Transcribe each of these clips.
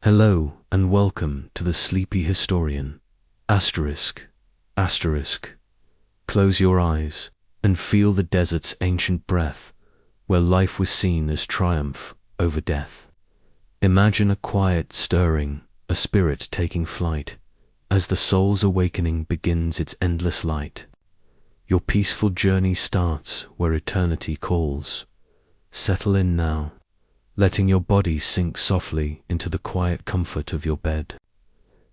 Hello and welcome to the Sleepy Historian. Asterisk, asterisk. Close your eyes and feel the desert's ancient breath, where life was seen as triumph over death. Imagine a quiet stirring, a spirit taking flight, as the soul's awakening begins its endless light. Your peaceful journey starts where eternity calls. Settle in now, letting your body sink softly into the quiet comfort of your bed.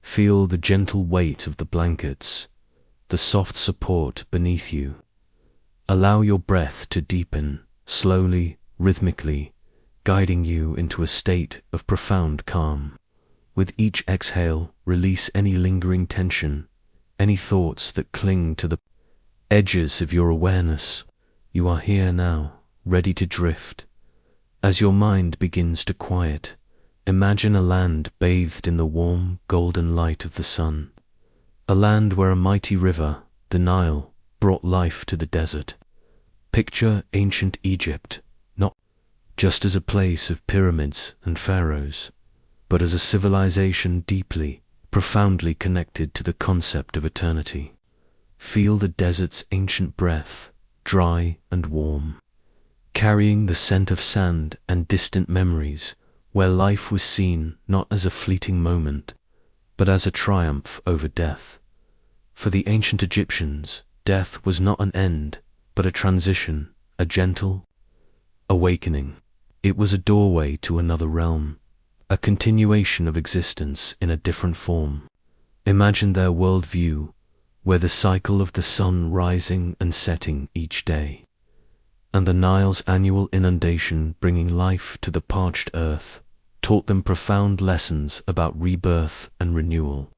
Feel the gentle weight of the blankets, the soft support beneath you. Allow your breath to deepen, slowly, rhythmically, guiding you into a state of profound calm. With each exhale, release any lingering tension, any thoughts that cling to the edges of your awareness. You are here now, ready to drift. As your mind begins to quiet, imagine a land bathed in the warm, golden light of the sun. A land where a mighty river, the Nile, brought life to the desert. Picture ancient Egypt, not just as a place of pyramids and pharaohs, but as a civilization deeply, profoundly connected to the concept of eternity. Feel the desert's ancient breath, dry and warm, carrying the scent of sand and distant memories, where life was seen not as a fleeting moment, but as a triumph over death. For the ancient Egyptians, death was not an end, but a transition, a gentle awakening. It was a doorway to another realm, a continuation of existence in a different form. Imagine their worldview, where the cycle of the sun rising and setting each day, and the Nile's annual inundation bringing life to the parched earth, taught them profound lessons about rebirth and renewal.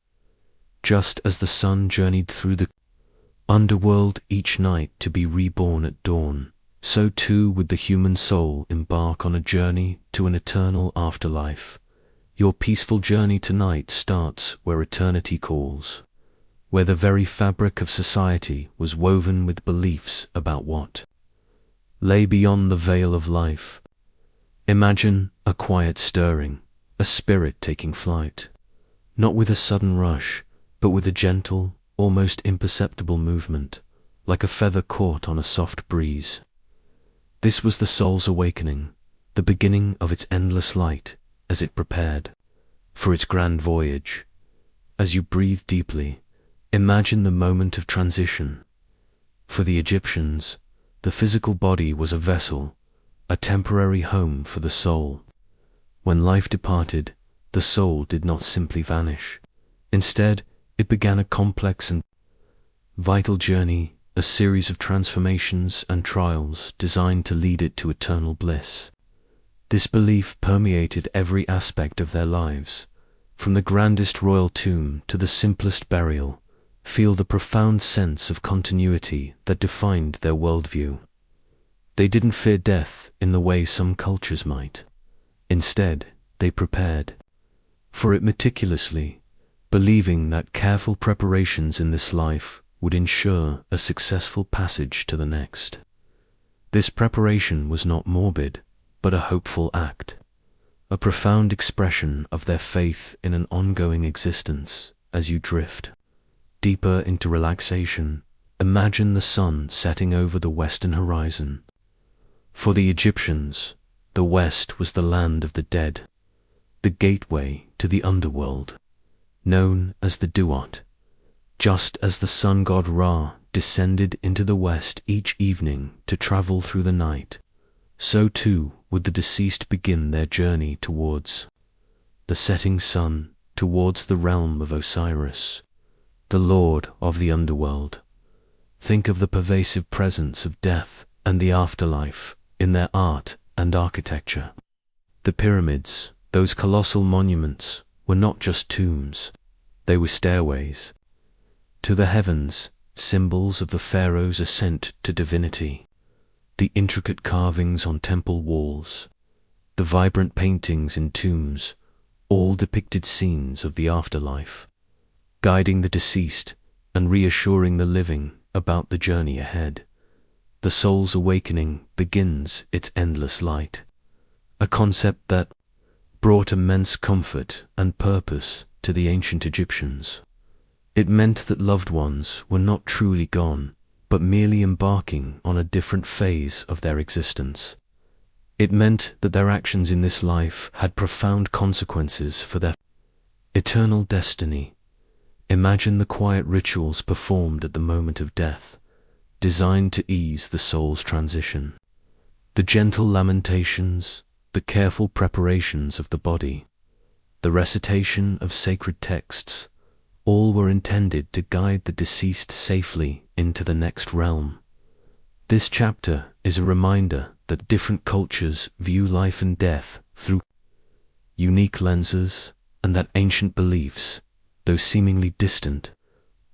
Just as the sun journeyed through the underworld each night to be reborn at dawn, so too would the human soul embark on a journey to an eternal afterlife. Your peaceful journey tonight starts where eternity calls, where the very fabric of society was woven with beliefs about what lay beyond the veil of life. Imagine a quiet stirring, a spirit taking flight, not with a sudden rush, but with a gentle, almost imperceptible movement, like a feather caught on a soft breeze. This was the soul's awakening, the beginning of its endless light, as it prepared for its grand voyage. As you breathe deeply, imagine the moment of transition. For the Egyptians, the physical body was a vessel, a temporary home for the soul. When life departed, the soul did not simply vanish. Instead, it began a complex and vital journey, a series of transformations and trials designed to lead it to eternal bliss. This belief permeated every aspect of their lives, from the grandest royal tomb to the simplest burial. Feel the profound sense of continuity that defined their worldview. They didn't fear death in the way some cultures might. Instead, they prepared for it meticulously, believing that careful preparations in this life would ensure a successful passage to the next. This preparation was not morbid, but a hopeful act, a profound expression of their faith in an ongoing existence. As you drift deeper into relaxation, imagine the sun setting over the western horizon. For the Egyptians, the West was the land of the dead, the gateway to the underworld, known as the Duat. Just as the sun god Ra descended into the west each evening to travel through the night, so too would the deceased begin their journey towards the setting sun, towards the realm of Osiris, the lord of the underworld. Think of the pervasive presence of death and the afterlife in their art and architecture. The pyramids, those colossal monuments, were not just tombs. They were stairways to the heavens, symbols of the pharaoh's ascent to divinity. The intricate carvings on temple walls, the vibrant paintings in tombs, all depicted scenes of the afterlife, guiding the deceased and reassuring the living about the journey ahead. The soul's awakening begins its endless light, a concept that brought immense comfort and purpose to the ancient Egyptians. It meant that loved ones were not truly gone, but merely embarking on a different phase of their existence. It meant that their actions in this life had profound consequences for their eternal destiny. Imagine the quiet rituals performed at the moment of death, designed to ease the soul's transition. The gentle lamentations, the careful preparations of the body, the recitation of sacred texts, all were intended to guide the deceased safely into the next realm. This chapter is a reminder that different cultures view life and death through unique lenses, and that ancient beliefs, though seemingly distant,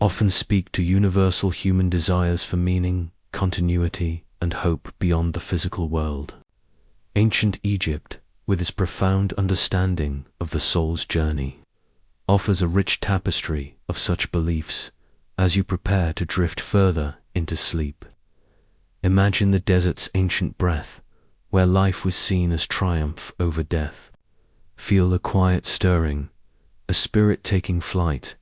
often speak to universal human desires for meaning, continuity, and hope beyond the physical world. Ancient Egypt, with its profound understanding of the soul's journey, offers a rich tapestry of such beliefs as you prepare to drift further into sleep. Imagine the desert's ancient breath, where life was seen as triumph over death. Feel the quiet stirring, a spirit taking flight,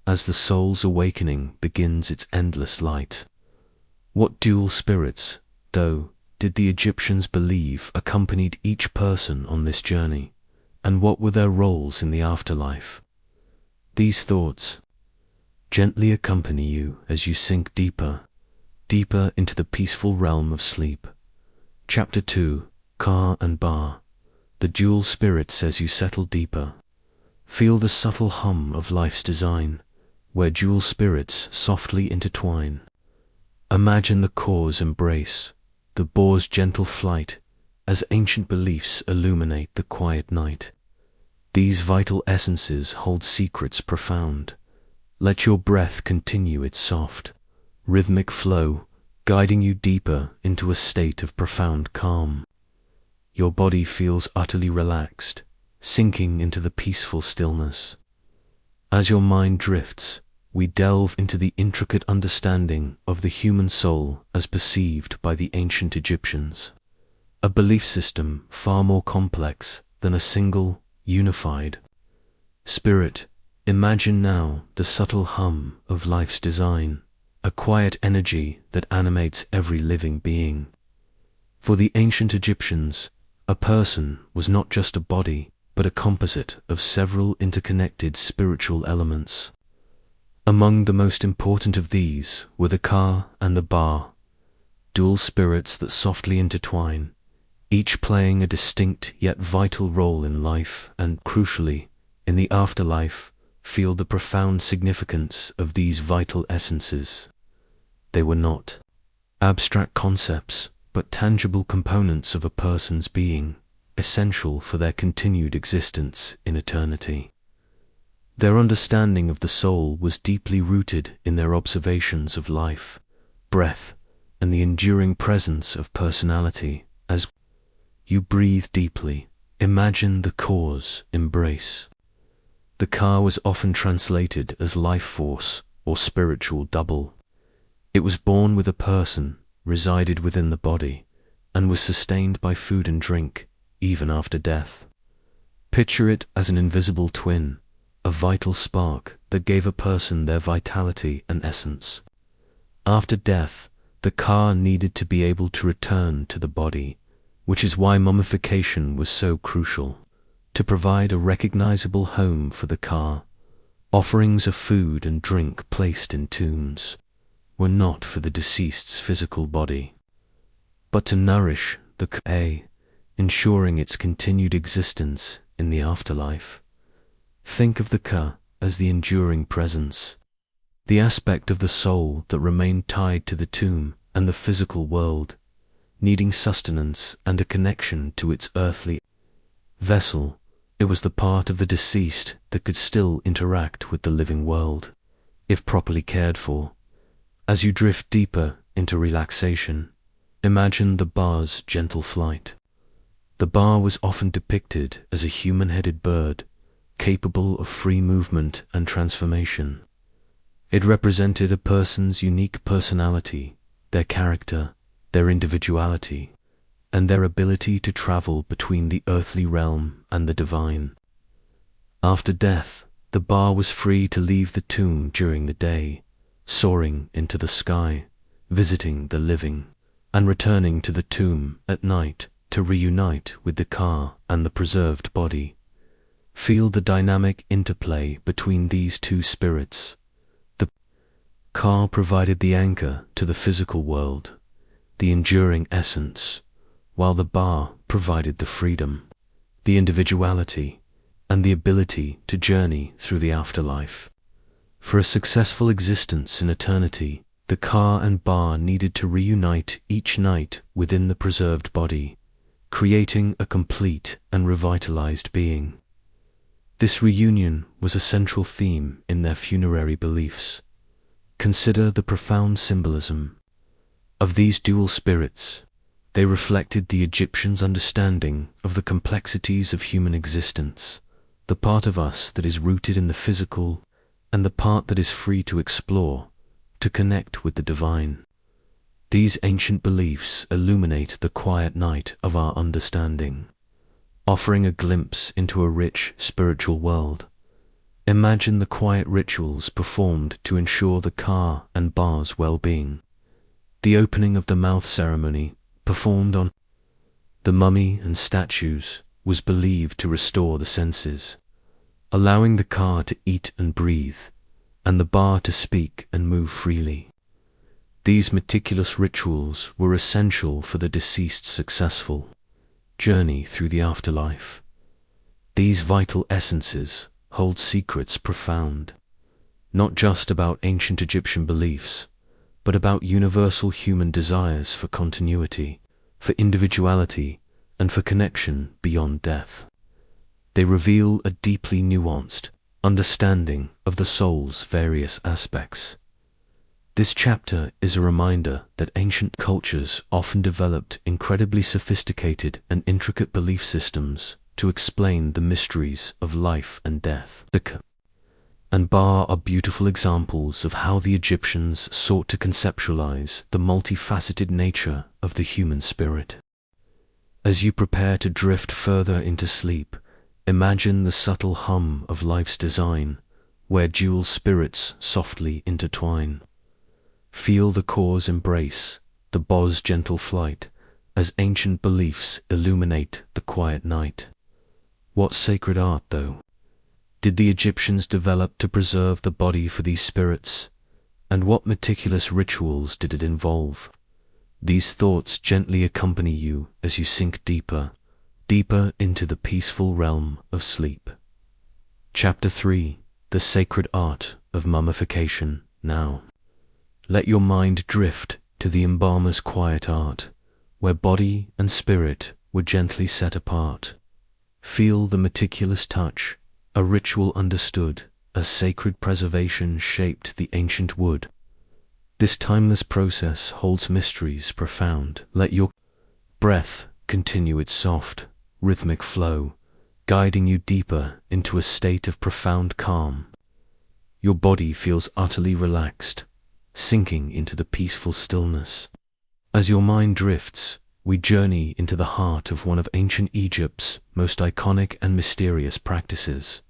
as the soul's awakening begins its endless light. What dual spirits, though, did the Egyptians believe accompanied each person on this journey, and what were their roles in the afterlife? These thoughts gently accompany you as you sink deeper into the peaceful realm of sleep. Chapter 2, Ka and Ba. The dual spirits as you settle deeper. Feel the subtle hum of life's design, where dual spirits softly intertwine. Imagine the Ka's embrace, the Ba's gentle flight, as ancient beliefs illuminate the quiet night. These vital essences hold secrets profound. Let your breath continue its soft, rhythmic flow, guiding you deeper into a state of profound calm. Your body feels utterly relaxed, sinking into the peaceful stillness. As your mind drifts, we delve into the intricate understanding of the human soul as perceived by the ancient Egyptians, a belief system far more complex than a single, unified spirit. Imagine now the subtle hum of life's design, a quiet energy that animates every living being. For the ancient Egyptians, a person was not just a body, but a composite of several interconnected spiritual elements. Among the most important of these were the Ka and the Ba, dual spirits that softly intertwine, each playing a distinct yet vital role in life and, crucially, in the afterlife. Feel the profound significance of these vital essences. They were not abstract concepts, but tangible components of a person's being, essential for their continued existence in eternity. Their understanding of the soul was deeply rooted in their observations of life, breath, and the enduring presence of personality. As you breathe deeply, imagine the Ka's embrace. The Ka was often translated as life force or spiritual double. It was born with a person, resided within the body, and was sustained by food and drink, even after death. Picture it as an invisible twin, a vital spark that gave a person their vitality and essence. After death, the Ka needed to be able to return to the body, which is why mummification was so crucial. To provide a recognizable home for the Ka, offerings of food and drink placed in tombs were not for the deceased's physical body, but to nourish the Ka, ensuring its continued existence in the afterlife. Think of the Ka as the enduring presence, the aspect of the soul that remained tied to the tomb and the physical world, needing sustenance and a connection to its earthly vessel. It was the part of the deceased that could still interact with the living world, if properly cared for. As you drift deeper into relaxation, imagine the Ba's gentle flight. The Ba was often depicted as a human-headed bird, capable of free movement and transformation. It represented a person's unique personality, their character, their individuality, and their ability to travel between the earthly realm and the divine. After death, the Ba was free to leave the tomb during the day, soaring into the sky, visiting the living, and returning to the tomb at night to reunite with the Ka and the preserved body. Feel the dynamic interplay between these two spirits. The Ka provided the anchor to the physical world, the enduring essence, while the Ba provided the freedom, the individuality, and the ability to journey through the afterlife. For a successful existence in eternity, the Ka and Ba needed to reunite each night within the preserved body, creating a complete and revitalized being. This reunion was a central theme in their funerary beliefs. Consider the profound symbolism of these dual spirits. They reflected the Egyptians' understanding of the complexities of human existence, the part of us that is rooted in the physical and the part that is free to explore, to connect with the divine. These ancient beliefs illuminate the quiet night of our understanding, offering a glimpse into a rich spiritual world. Imagine the quiet rituals performed to ensure the Ka and Ba's well-being. The opening of the mouth ceremony, performed on the mummy and statues, was believed to restore the senses, allowing the Ka to eat and breathe, and the Ba to speak and move freely. These meticulous rituals were essential for the deceased's successful journey through the afterlife. These vital essences hold secrets profound, not just about ancient Egyptian beliefs, but about universal human desires for continuity, for individuality, and for connection beyond death. They reveal a deeply nuanced understanding of the soul's various aspects. This chapter is a reminder that ancient cultures often developed incredibly sophisticated and intricate belief systems to explain the mysteries of life and death. The Ka and Ba are beautiful examples of how the Egyptians sought to conceptualize the multifaceted nature of the human spirit. As you prepare to drift further into sleep, imagine the subtle hum of life's design, where dual spirits softly intertwine. Feel the Ka's embrace, the Ba's gentle flight, as ancient beliefs illuminate the quiet night. What sacred art, though, did the Egyptians develop to preserve the body for these spirits, and what meticulous rituals did it involve? These thoughts gently accompany you as you sink deeper, deeper into the peaceful realm of sleep. Chapter 3: The Sacred Art of Mummification. Now, let your mind drift to the embalmer's quiet art, where body and spirit were gently set apart. Feel the meticulous touch, a ritual understood as sacred preservation shaped the ancient wood. This timeless process holds mysteries profound. Let your breath continue its soft, rhythmic flow, guiding you deeper into a state of profound calm. Your body feels utterly relaxed, sinking into the peaceful stillness. As your mind drifts, we journey into the heart of one of ancient Egypt's most iconic and mysterious practices: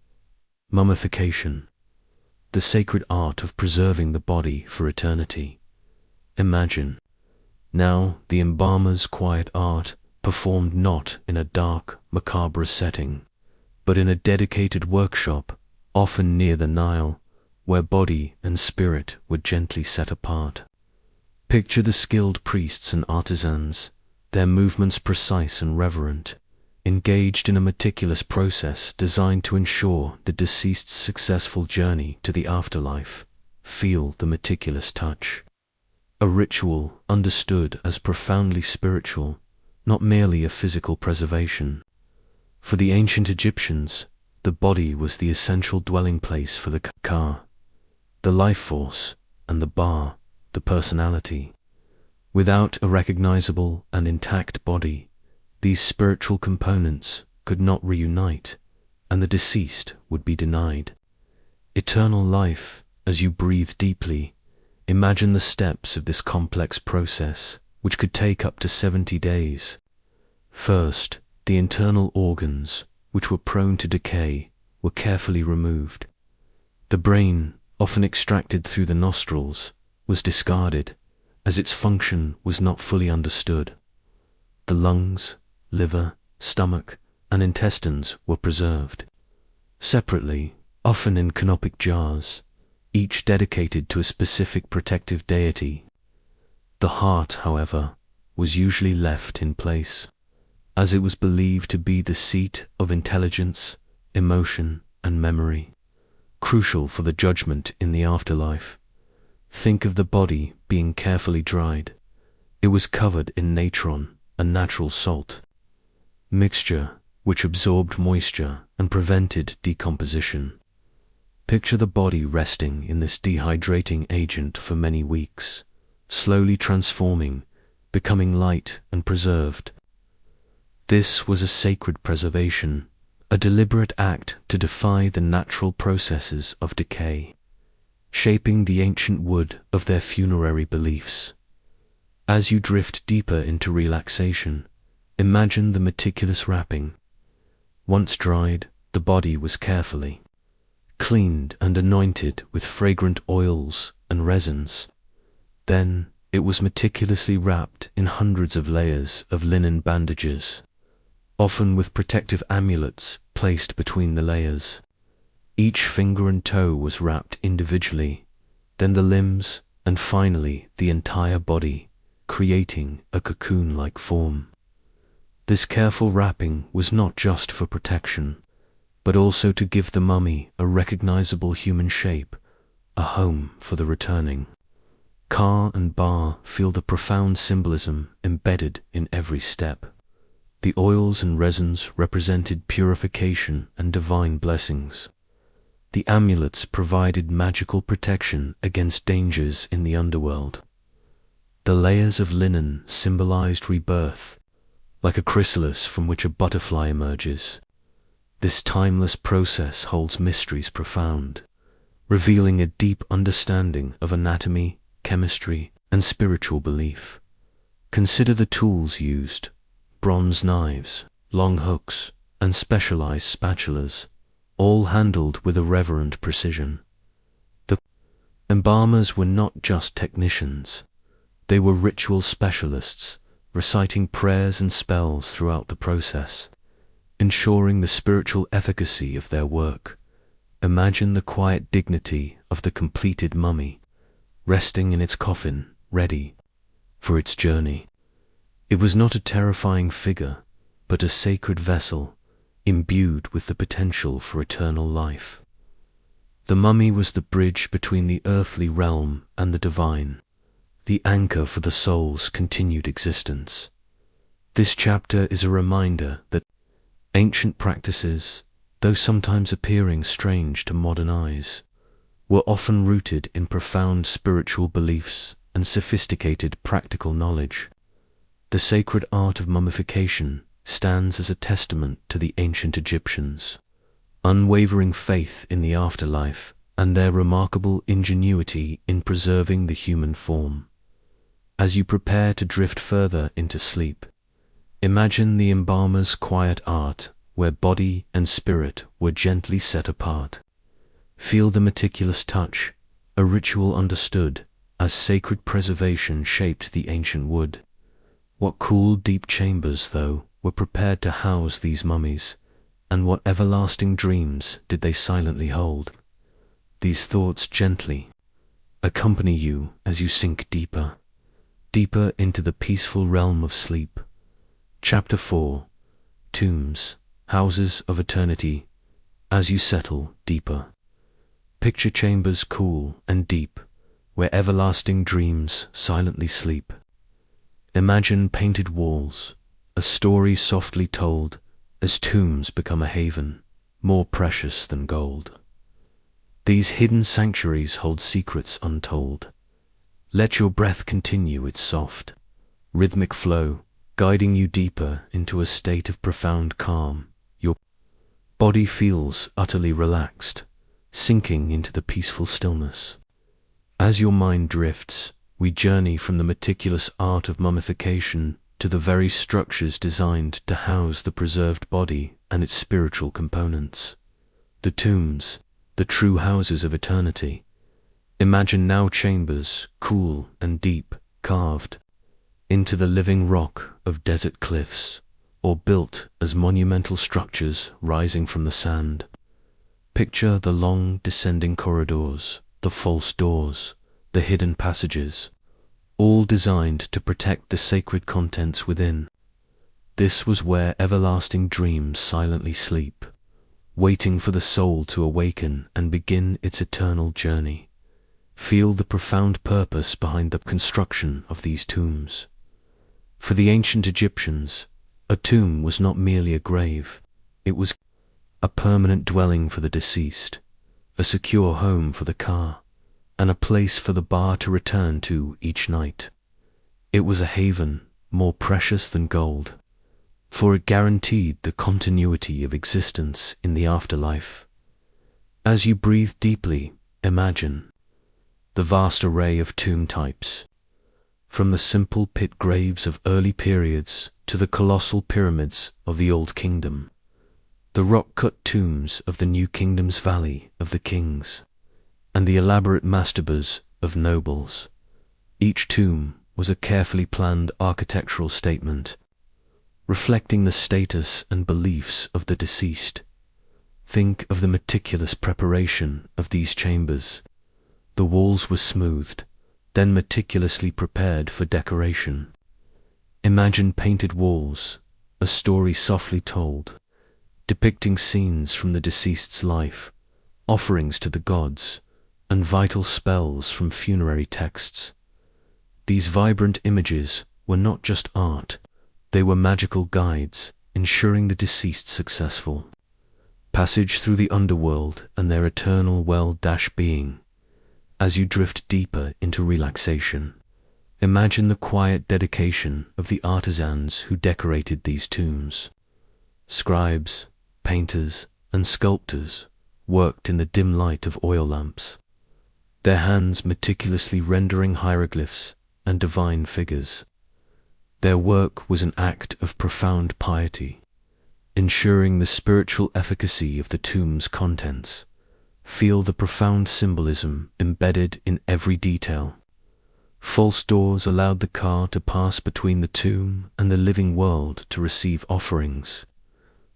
mummification, the sacred art of preserving the body for eternity. Imagine, now, the embalmer's quiet art, performed not in a dark, macabre setting, but in a dedicated workshop, often near the Nile, where body and spirit were gently set apart. Picture the skilled priests and artisans, their movements precise and reverent, engaged in a meticulous process designed to ensure the deceased's successful journey to the afterlife. Feel the meticulous touch. A ritual understood as profoundly spiritual, not merely a physical preservation. For the ancient Egyptians, the body was the essential dwelling place for the Ka, the life force, and the Ba, the personality. Without a recognizable and intact body, these spiritual components could not reunite, and the deceased would be denied eternal life. As you breathe deeply, imagine the steps of this complex process, which could take up to 70 days. First, the internal organs, which were prone to decay, were carefully removed. The brain, often extracted through the nostrils, was discarded, as its function was not fully understood. The lungs, liver, stomach, and intestines were preserved. Separately, often in canopic jars, each dedicated to a specific protective deity. The heart, however, was usually left in place, as it was believed to be the seat of intelligence, emotion, and memory, crucial for the judgment in the afterlife. Think of the body being carefully dried. It was covered in natron, a natural salt mixture which absorbed moisture and prevented decomposition. Picture the body resting in this dehydrating agent for many weeks, slowly transforming, becoming light and preserved. This was a sacred preservation, a deliberate act to defy the natural processes of decay, shaping the ancient wood of their funerary beliefs. As you drift deeper into relaxation, imagine the meticulous wrapping. Once dried, the body was carefully cleaned and anointed with fragrant oils and resins. Then it was meticulously wrapped in hundreds of layers of linen bandages, often with protective amulets placed between the layers. Each finger and toe was wrapped individually, then the limbs, and finally the entire body, creating a cocoon-like form. This careful wrapping was not just for protection, but also to give the mummy a recognizable human shape, a home for the returning. Ka and Ba feel the profound symbolism embedded in every step. The oils and resins represented purification and divine blessings. The amulets provided magical protection against dangers in the underworld. The layers of linen symbolized rebirth, like a chrysalis from which a butterfly emerges. This timeless process holds mysteries profound, revealing a deep understanding of anatomy, chemistry, and spiritual belief. Consider the tools used: bronze knives, long hooks, and specialized spatulas, all handled with a reverent precision. The embalmers were not just technicians. They were ritual specialists, reciting prayers and spells throughout the process, ensuring the spiritual efficacy of their work. Imagine the quiet dignity of the completed mummy, resting in its coffin, ready for its journey. It was not a terrifying figure, but a sacred vessel, imbued with the potential for eternal life. The mummy was the bridge between the earthly realm and the divine, the anchor for the soul's continued existence. This chapter is a reminder that ancient practices, though sometimes appearing strange to modern eyes, were often rooted in profound spiritual beliefs and sophisticated practical knowledge. The sacred art of mummification stands as a testament to the ancient Egyptians' unwavering faith in the afterlife and their remarkable ingenuity in preserving the human form. As you prepare to drift further into sleep, imagine the embalmer's quiet art where body and spirit were gently set apart. Feel the meticulous touch, a ritual understood as sacred preservation shaped the ancient wood. What cool, deep chambers, though, were prepared to house these mummies, and what everlasting dreams did they silently hold? These thoughts gently accompany you as you sink deeper, deeper into the peaceful realm of sleep. Chapter 4: Tombs, Houses of Eternity. As you settle deeper, picture chambers cool and deep, where everlasting dreams silently sleep. Imagine painted walls, a story softly told, as tombs become a haven, more precious than gold. These hidden sanctuaries hold secrets untold. Let your breath continue its soft, rhythmic flow, guiding you deeper into a state of profound calm. Your body feels utterly relaxed, sinking into the peaceful stillness. As your mind drifts, we journey from the meticulous art of mummification to the very structures designed to house the preserved body and its spiritual components. The tombs, the true houses of eternity. Imagine now chambers, cool and deep, carved into the living rock of desert cliffs, or built as monumental structures rising from the sand. Picture the long descending corridors, the false doors, the hidden passages, all designed to protect the sacred contents within. This was where everlasting dreams silently sleep, waiting for the soul to awaken and begin its eternal journey. Feel the profound purpose behind the construction of these tombs. For the ancient Egyptians, a tomb was not merely a grave, it was a permanent dwelling for the deceased, a secure home for the Ka, and a place for the Ba to return to each night. It was a haven more precious than gold, for it guaranteed the continuity of existence in the afterlife. As you breathe deeply, imagine the vast array of tomb types, from the simple pit graves of early periods to the colossal pyramids of the Old Kingdom, the rock-cut tombs of the New Kingdom's Valley of the Kings, and the elaborate mastabas of nobles. Each tomb was a carefully planned architectural statement, reflecting the status and beliefs of the deceased. Think of the meticulous preparation of these chambers. The walls were smoothed, then meticulously prepared for decoration. Imagine painted walls, a story softly told, depicting scenes from the deceased's life, offerings to the gods, and vital spells from funerary texts. These vibrant images were not just art, they were magical guides, ensuring the deceased successful passage through the underworld and their eternal well-being. As you drift deeper into relaxation, imagine the quiet dedication of the artisans who decorated these tombs. Scribes, painters, and sculptors worked in the dim light of oil lamps, their hands meticulously rendering hieroglyphs and divine figures. Their work was an act of profound piety, ensuring the spiritual efficacy of the tomb's contents. Feel the profound symbolism embedded in every detail. False doors allowed the Ka to pass between the tomb and the living world to receive offerings.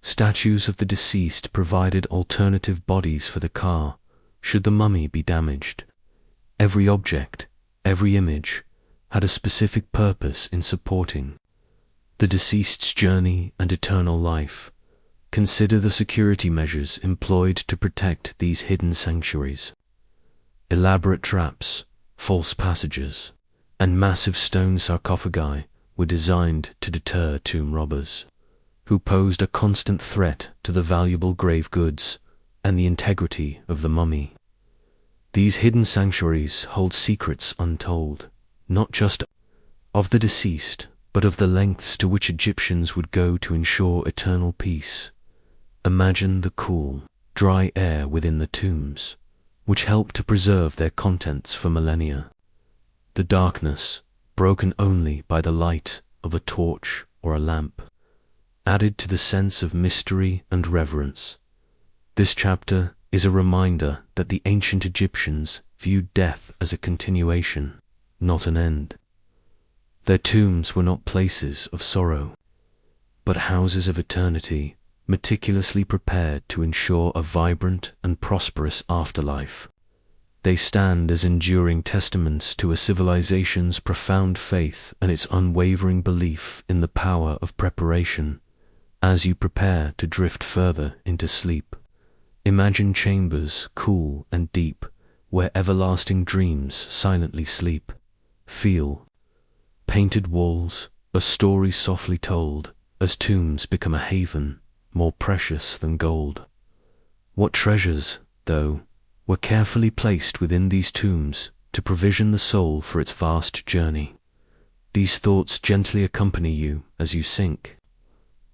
Statues of the deceased provided alternative bodies for the Ka, should the mummy be damaged. Every object, every image, had a specific purpose in supporting the deceased's journey and eternal life. Consider the security measures employed to protect these hidden sanctuaries. Elaborate traps, false passages, and massive stone sarcophagi were designed to deter tomb robbers, who posed a constant threat to the valuable grave goods and the integrity of the mummy. These hidden sanctuaries hold secrets untold, not just of the deceased, but of the lengths to which Egyptians would go to ensure eternal peace. Imagine the cool, dry air within the tombs, which helped to preserve their contents for millennia. The darkness, broken only by the light of a torch or a lamp, added to the sense of mystery and reverence. This chapter is a reminder that the ancient Egyptians viewed death as a continuation, not an end. Their tombs were not places of sorrow, but houses of eternity, meticulously prepared to ensure a vibrant and prosperous afterlife. They stand as enduring testaments to a civilization's profound faith and its unwavering belief in the power of preparation. As you prepare to drift further into sleep, imagine chambers cool and deep, where everlasting dreams silently sleep. Feel painted walls, a story softly told, as tombs become a haven more precious than gold. What treasures, though, were carefully placed within these tombs to provision the soul for its vast journey. These thoughts gently accompany you as you sink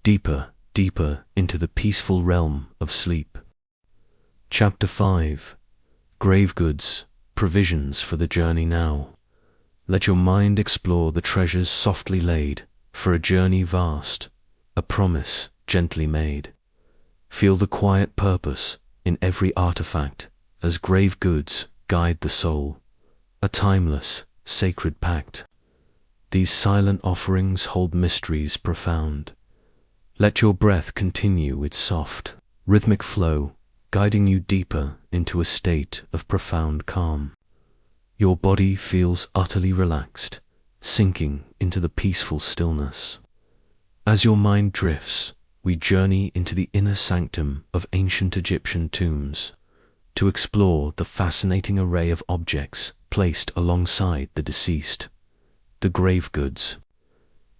deeper, deeper into the peaceful realm of sleep. Chapter 5. Grave Goods, Provisions for the Journey Now. Let your mind explore the treasures softly laid, for a journey vast, a promise gently made. Feel the quiet purpose in every artifact as grave goods guide the soul, a timeless, sacred pact. These silent offerings hold mysteries profound. Let your breath continue its soft, rhythmic flow, guiding you deeper into a state of profound calm. Your body feels utterly relaxed, sinking into the peaceful stillness. As your mind drifts, we journey into the inner sanctum of ancient Egyptian tombs to explore the fascinating array of objects placed alongside the deceased. The grave goods,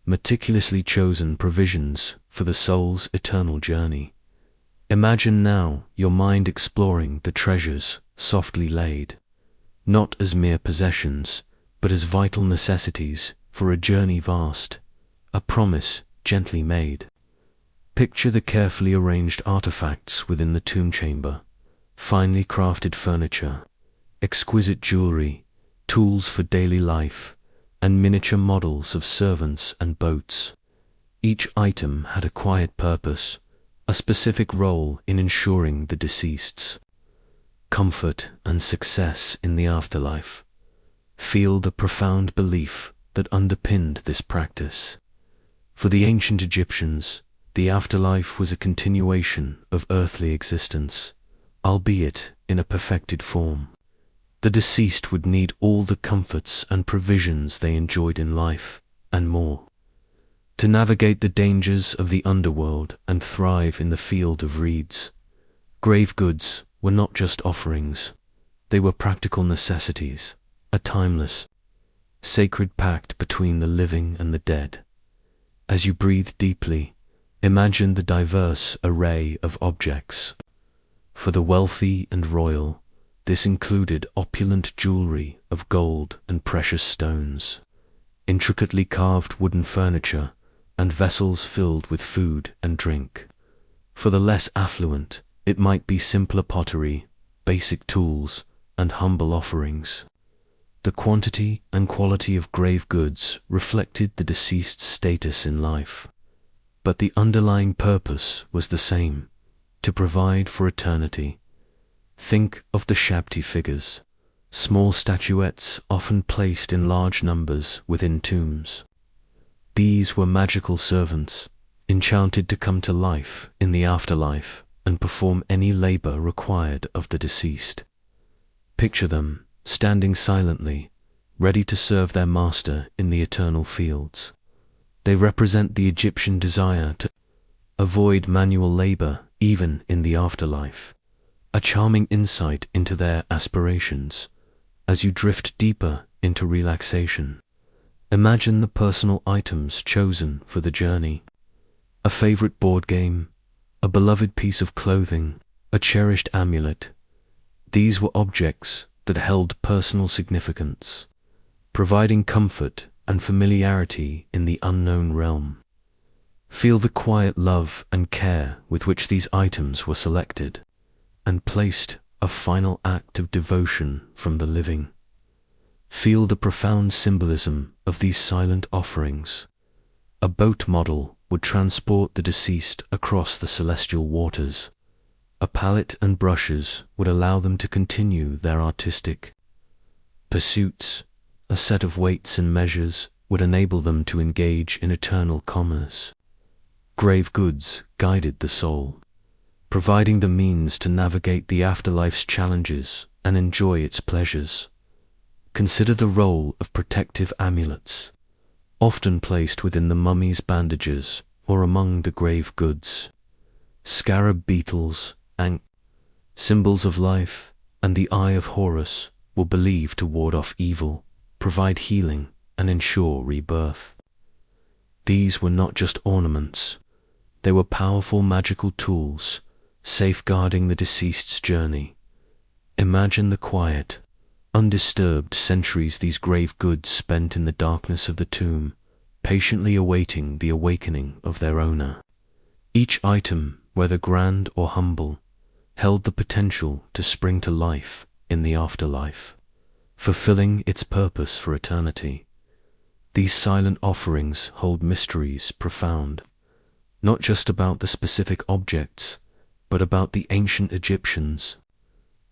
meticulously chosen provisions for the soul's eternal journey. Imagine now your mind exploring the treasures softly laid, not as mere possessions, but as vital necessities for a journey vast, a promise gently made. Picture the carefully arranged artifacts within the tomb chamber, finely crafted furniture, exquisite jewelry, tools for daily life, and miniature models of servants and boats. Each item had a quiet purpose, a specific role in ensuring the deceased's comfort and success in the afterlife. Feel the profound belief that underpinned this practice. For the ancient Egyptians, the afterlife was a continuation of earthly existence, albeit in a perfected form. The deceased would need all the comforts and provisions they enjoyed in life, and more, to navigate the dangers of the underworld and thrive in the field of reeds. Grave goods were not just offerings, they were practical necessities, a timeless, sacred pact between the living and the dead. As you breathe deeply, imagine the diverse array of objects. For the wealthy and royal, this included opulent jewelry of gold and precious stones, intricately carved wooden furniture, and vessels filled with food and drink. For the less affluent, it might be simpler pottery, basic tools, and humble offerings. The quantity and quality of grave goods reflected the deceased's status in life, but the underlying purpose was the same: to provide for eternity. Think of the Shabti figures, small statuettes often placed in large numbers within tombs. These were magical servants, enchanted to come to life in the afterlife and perform any labor required of the deceased. Picture them standing silently, ready to serve their master in the eternal fields. They represent the Egyptian desire to avoid manual labor even in the afterlife, a charming insight into their aspirations. As you drift deeper into relaxation, imagine the personal items chosen for the journey: a favorite board game, a beloved piece of clothing, a cherished amulet. These were objects that held personal significance, providing comfort and familiarity in the unknown realm. Feel the quiet love and care with which these items were selected and placed, a final act of devotion from the living. Feel the profound symbolism of these silent offerings. A boat model would transport the deceased across the celestial waters. A palette and brushes would allow them to continue their artistic pursuits. A set of weights and measures would enable them to engage in eternal commerce. Grave goods guided the soul, providing the means to navigate the afterlife's challenges and enjoy its pleasures. Consider the role of protective amulets, often placed within the mummy's bandages or among the grave goods. Scarab beetles, symbols of life, and the Eye of Horus were believed to ward off evil, provide healing, and ensure rebirth. These were not just ornaments, they were powerful magical tools, safeguarding the deceased's journey. Imagine the quiet, undisturbed centuries these grave goods spent in the darkness of the tomb, patiently awaiting the awakening of their owner. Each item, whether grand or humble, held the potential to spring to life in the afterlife, fulfilling its purpose for eternity. These silent offerings hold mysteries profound, not just about the specific objects, but about the ancient Egyptians'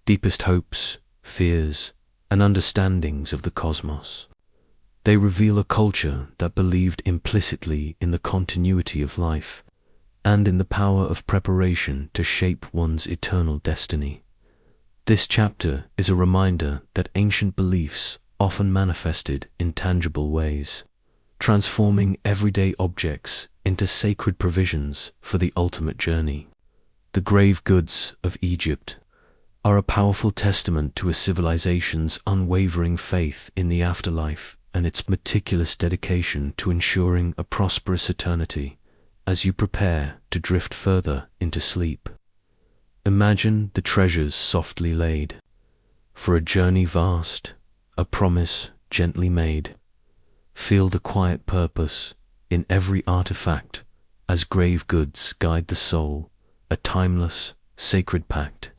deepest hopes, fears, and understandings of the cosmos. They reveal a culture that believed implicitly in the continuity of life and in the power of preparation to shape one's eternal destiny. This chapter is a reminder that ancient beliefs often manifested in tangible ways, transforming everyday objects into sacred provisions for the ultimate journey. The grave goods of Egypt are a powerful testament to a civilization's unwavering faith in the afterlife and its meticulous dedication to ensuring a prosperous eternity as you prepare to drift further into sleep. Imagine the treasures softly laid, for a journey vast, a promise gently made. Feel the quiet purpose in every artifact as grave goods guide the soul, a timeless, sacred pact.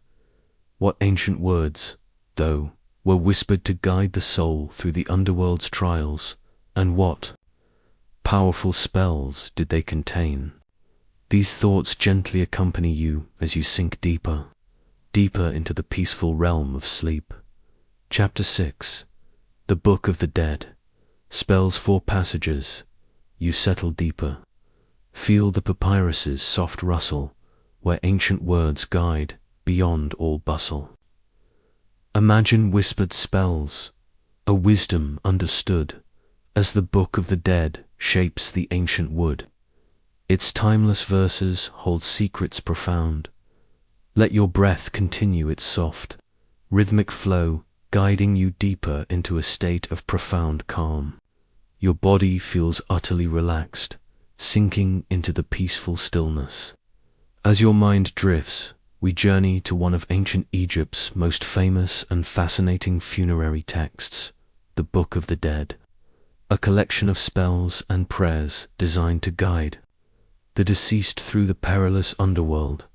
What ancient words, though, were whispered to guide the soul through the underworld's trials, and what powerful spells did they contain? These thoughts gently accompany you as you sink deeper, deeper into the peaceful realm of sleep. Chapter 6. The Book of the Dead. Spells 4 passages. You settle deeper. Feel the papyrus's soft rustle, where ancient words guide beyond all bustle. Imagine whispered spells, a wisdom understood, as the Book of the Dead shapes the ancient wood. Its timeless verses hold secrets profound. Let your breath continue its soft, rhythmic flow, guiding you deeper into a state of profound calm. Your body feels utterly relaxed, sinking into the peaceful stillness. As your mind drifts, we journey to one of ancient Egypt's most famous and fascinating funerary texts, the Book of the Dead, a collection of spells and prayers designed to guide the deceased through the perilous underworld.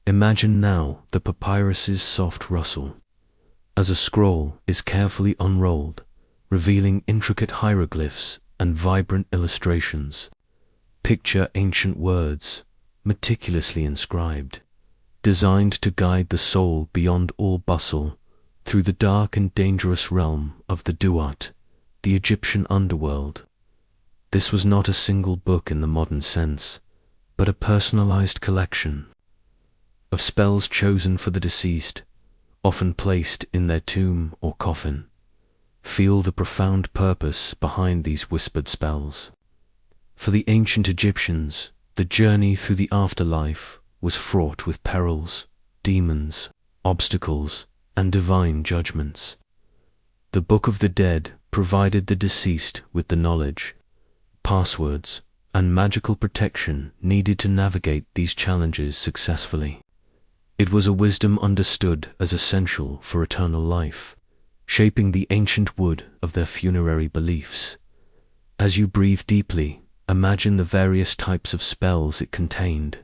Imagine now the papyrus's soft rustle, as a scroll is carefully unrolled, revealing intricate hieroglyphs and vibrant illustrations. Picture ancient words, meticulously inscribed, designed to guide the soul beyond all bustle, through the dark and dangerous realm of the Duat, the Egyptian underworld. This was not a single book in the modern sense, but a personalized collection of spells chosen for the deceased, often placed in their tomb or coffin. Feel the profound purpose behind these whispered spells. For the ancient Egyptians, the journey through the afterlife was fraught with perils, demons, obstacles, and divine judgments. The Book of the Dead provided the deceased with the knowledge, passwords, and magical protection needed to navigate these challenges successfully. It was a wisdom understood as essential for eternal life, shaping the ancient wood of their funerary beliefs. As you breathe deeply, imagine the various types of spells it contained.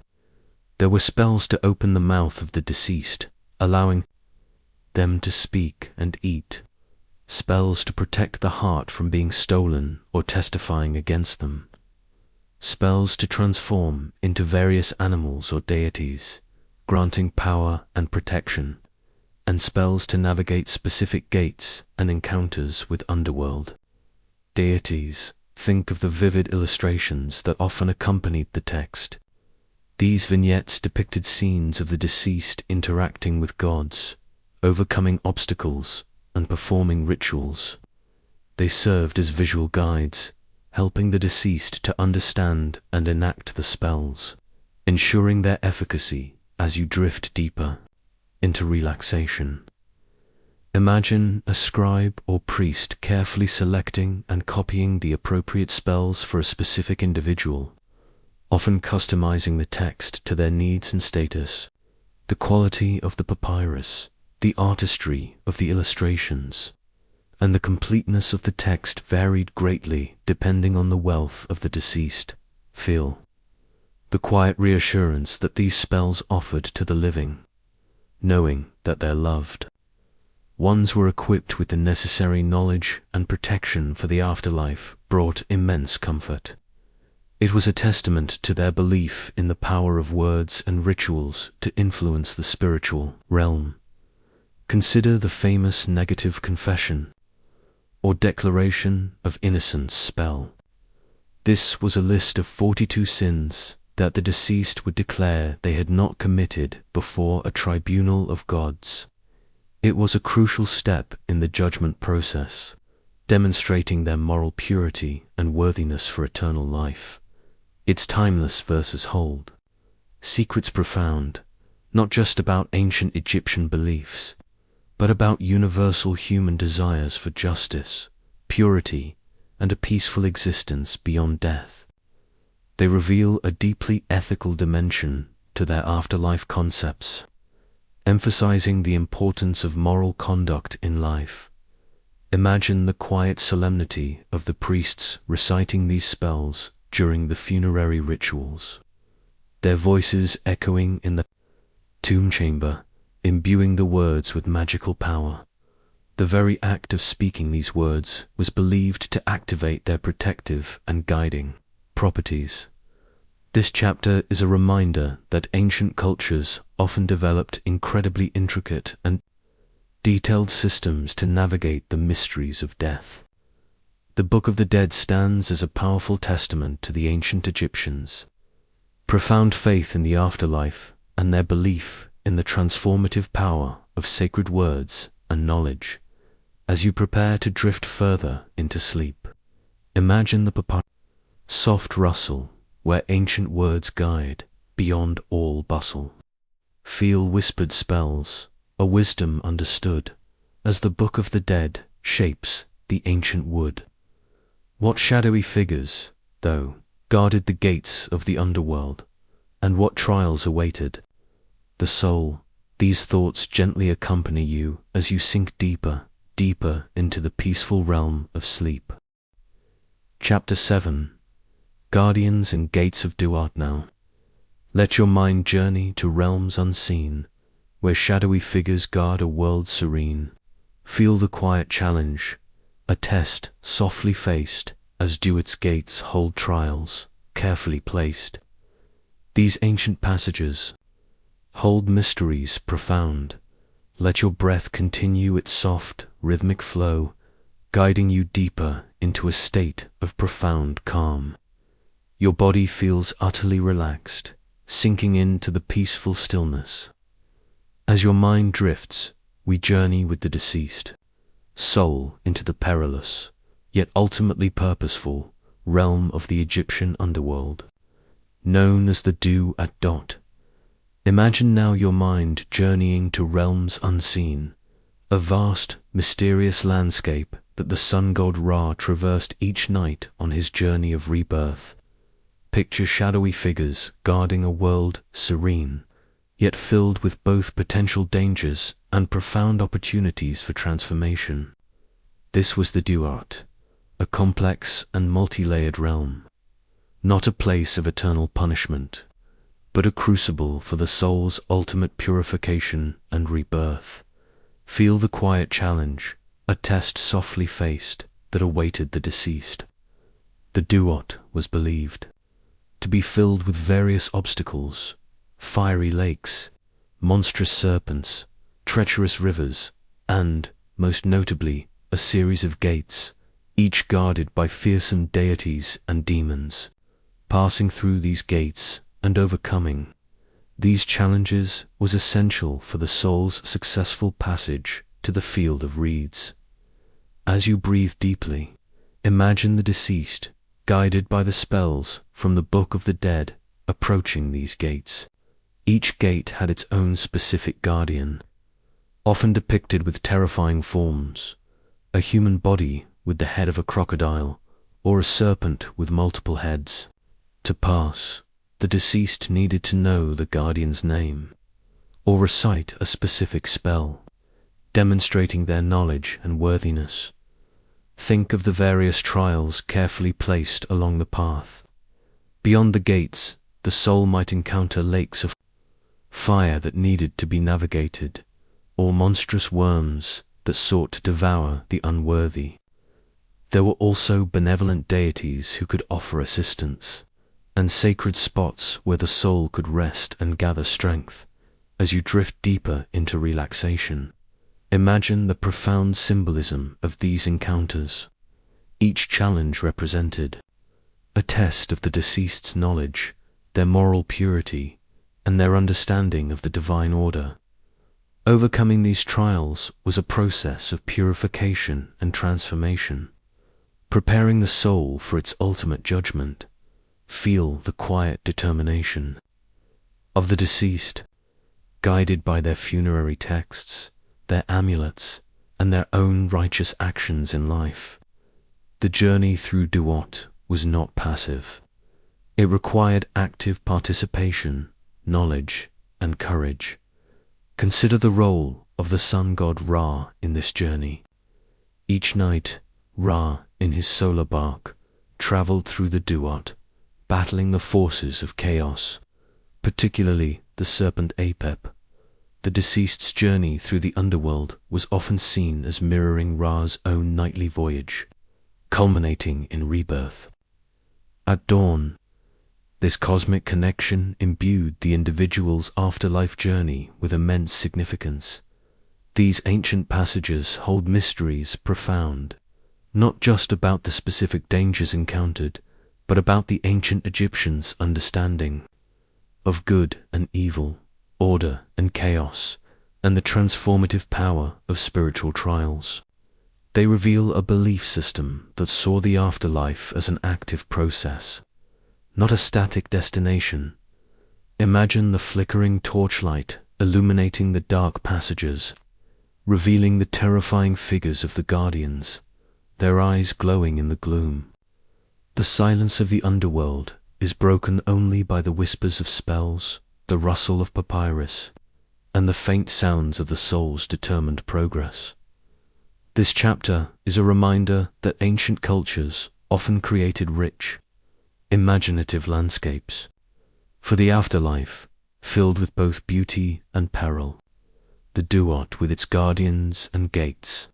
There were spells to open the mouth of the deceased, allowing them to speak and eat. Spells to protect the heart from being stolen or testifying against them. Spells to transform into various animals or deities, granting power and protection, and spells to navigate specific gates and encounters with underworld deities. Think of the vivid illustrations that often accompanied the text. These vignettes depicted scenes of the deceased interacting with gods, overcoming obstacles, and performing rituals. They served as visual guides, helping the deceased to understand and enact the spells, ensuring their efficacy as you drift deeper into relaxation. Imagine a scribe or priest carefully selecting and copying the appropriate spells for a specific individual, often customizing the text to their needs and status. The quality of the papyrus, the artistry of the illustrations, and the completeness of the text varied greatly depending on the wealth of the deceased. Feel the quiet reassurance that these spells offered to the living, knowing that they're loved. Ones were equipped with the necessary knowledge and protection for the afterlife, brought immense comfort. It was a testament to their belief in the power of words and rituals to influence the spiritual realm. Consider the famous negative confession, or declaration of innocence spell. This was a list of 42 sins that the deceased would declare they had not committed before a tribunal of gods. It was a crucial step in the judgment process, demonstrating their moral purity and worthiness for eternal life. Its timeless verses hold secrets profound, not just about ancient Egyptian beliefs, but about universal human desires for justice, purity, and a peaceful existence beyond death. They reveal a deeply ethical dimension to their afterlife concepts, emphasizing the importance of moral conduct in life. Imagine the quiet solemnity of the priests reciting these spells during the funerary rituals, their voices echoing in the tomb chamber, imbuing the words with magical power. The very act of speaking these words was believed to activate their protective and guiding properties. This chapter is a reminder that ancient cultures often developed incredibly intricate and detailed systems to navigate the mysteries of death. The Book of the Dead stands as a powerful testament to the ancient Egyptians' profound faith in the afterlife and their belief in the transformative power of sacred words and knowledge. As you prepare to drift further into sleep, imagine the soft rustle where ancient words guide beyond all bustle. Feel whispered spells, a wisdom understood, as the Book of the Dead shapes the ancient wood. What shadowy figures, though, guarded the gates of the underworld, and what trials awaited the soul? These thoughts gently accompany you as you sink deeper into the peaceful realm of sleep. Chapter 7. Guardians and Gates of Duat. Now, let your mind journey to realms unseen, where shadowy figures guard a world serene. Feel the quiet challenge, a test softly faced, as Duat's gates hold trials carefully placed. These ancient passages hold mysteries profound. Let your breath continue its soft, rhythmic flow, guiding you deeper into a state of profound calm. Your body feels utterly relaxed, sinking into the peaceful stillness. As your mind drifts, we journey with the deceased soul into the perilous, yet ultimately purposeful, realm of the Egyptian underworld, known as the Duat. Imagine now your mind journeying to realms unseen, a vast, mysterious landscape that the sun god Ra traversed each night on his journey of rebirth. Picture shadowy figures guarding a world serene, yet filled with both potential dangers and profound opportunities for transformation. This was the Duat, a complex and multi-layered realm, not a place of eternal punishment, but a crucible for the soul's ultimate purification and rebirth. Feel the quiet challenge, a test softly faced that awaited the deceased. The Duat was believed to be filled with various obstacles: fiery lakes, monstrous serpents, treacherous rivers, and, most notably, a series of gates, each guarded by fearsome deities and demons. Passing through these gates and overcoming these challenges was essential for the soul's successful passage to the field of reeds. As you breathe deeply, imagine the deceased, guided by the spells from the Book of the Dead, approaching these gates. Each gate had its own specific guardian, often depicted with terrifying forms: a human body with the head of a crocodile, or a serpent with multiple heads. To pass, the deceased needed to know the guardian's name, or recite a specific spell, demonstrating their knowledge and worthiness. Think of the various trials carefully placed along the path. Beyond the gates, the soul might encounter lakes of fire that needed to be navigated, or monstrous worms that sought to devour the unworthy. There were also benevolent deities who could offer assistance, and sacred spots where the soul could rest and gather strength. As you drift deeper into relaxation, imagine the profound symbolism of these encounters. Each challenge represented a test of the deceased's knowledge, their moral purity, and their understanding of the divine order. Overcoming these trials was a process of purification and transformation, preparing the soul for its ultimate judgment. Feel the quiet determination of the deceased, guided by their funerary texts, their amulets, and their own righteous actions in life. The journey through Duat was not passive. It required active participation, knowledge, and courage. Consider the role of the sun god Ra in this journey. Each night, Ra, in his solar bark, traveled through the Duat, battling the forces of chaos, particularly the serpent Apep. The deceased's journey through the underworld was often seen as mirroring Ra's own nightly voyage, culminating in rebirth. At dawn, this cosmic connection imbued the individual's afterlife journey with immense significance. These ancient passages hold mysteries profound, not just about the specific dangers encountered, but about the ancient Egyptians' understanding of good and evil, order and chaos, and the transformative power of spiritual trials. They reveal a belief system that saw the afterlife as an active process, not a static destination. Imagine the flickering torchlight illuminating the dark passages, revealing the terrifying figures of the guardians, their eyes glowing in the gloom. The silence of the underworld is broken only by the whispers of spells, the rustle of papyrus, and the faint sounds of the soul's determined progress. This chapter is a reminder that ancient cultures often created rich, imaginative landscapes for the afterlife, filled with both beauty and peril. The Duat, with its guardians and gates,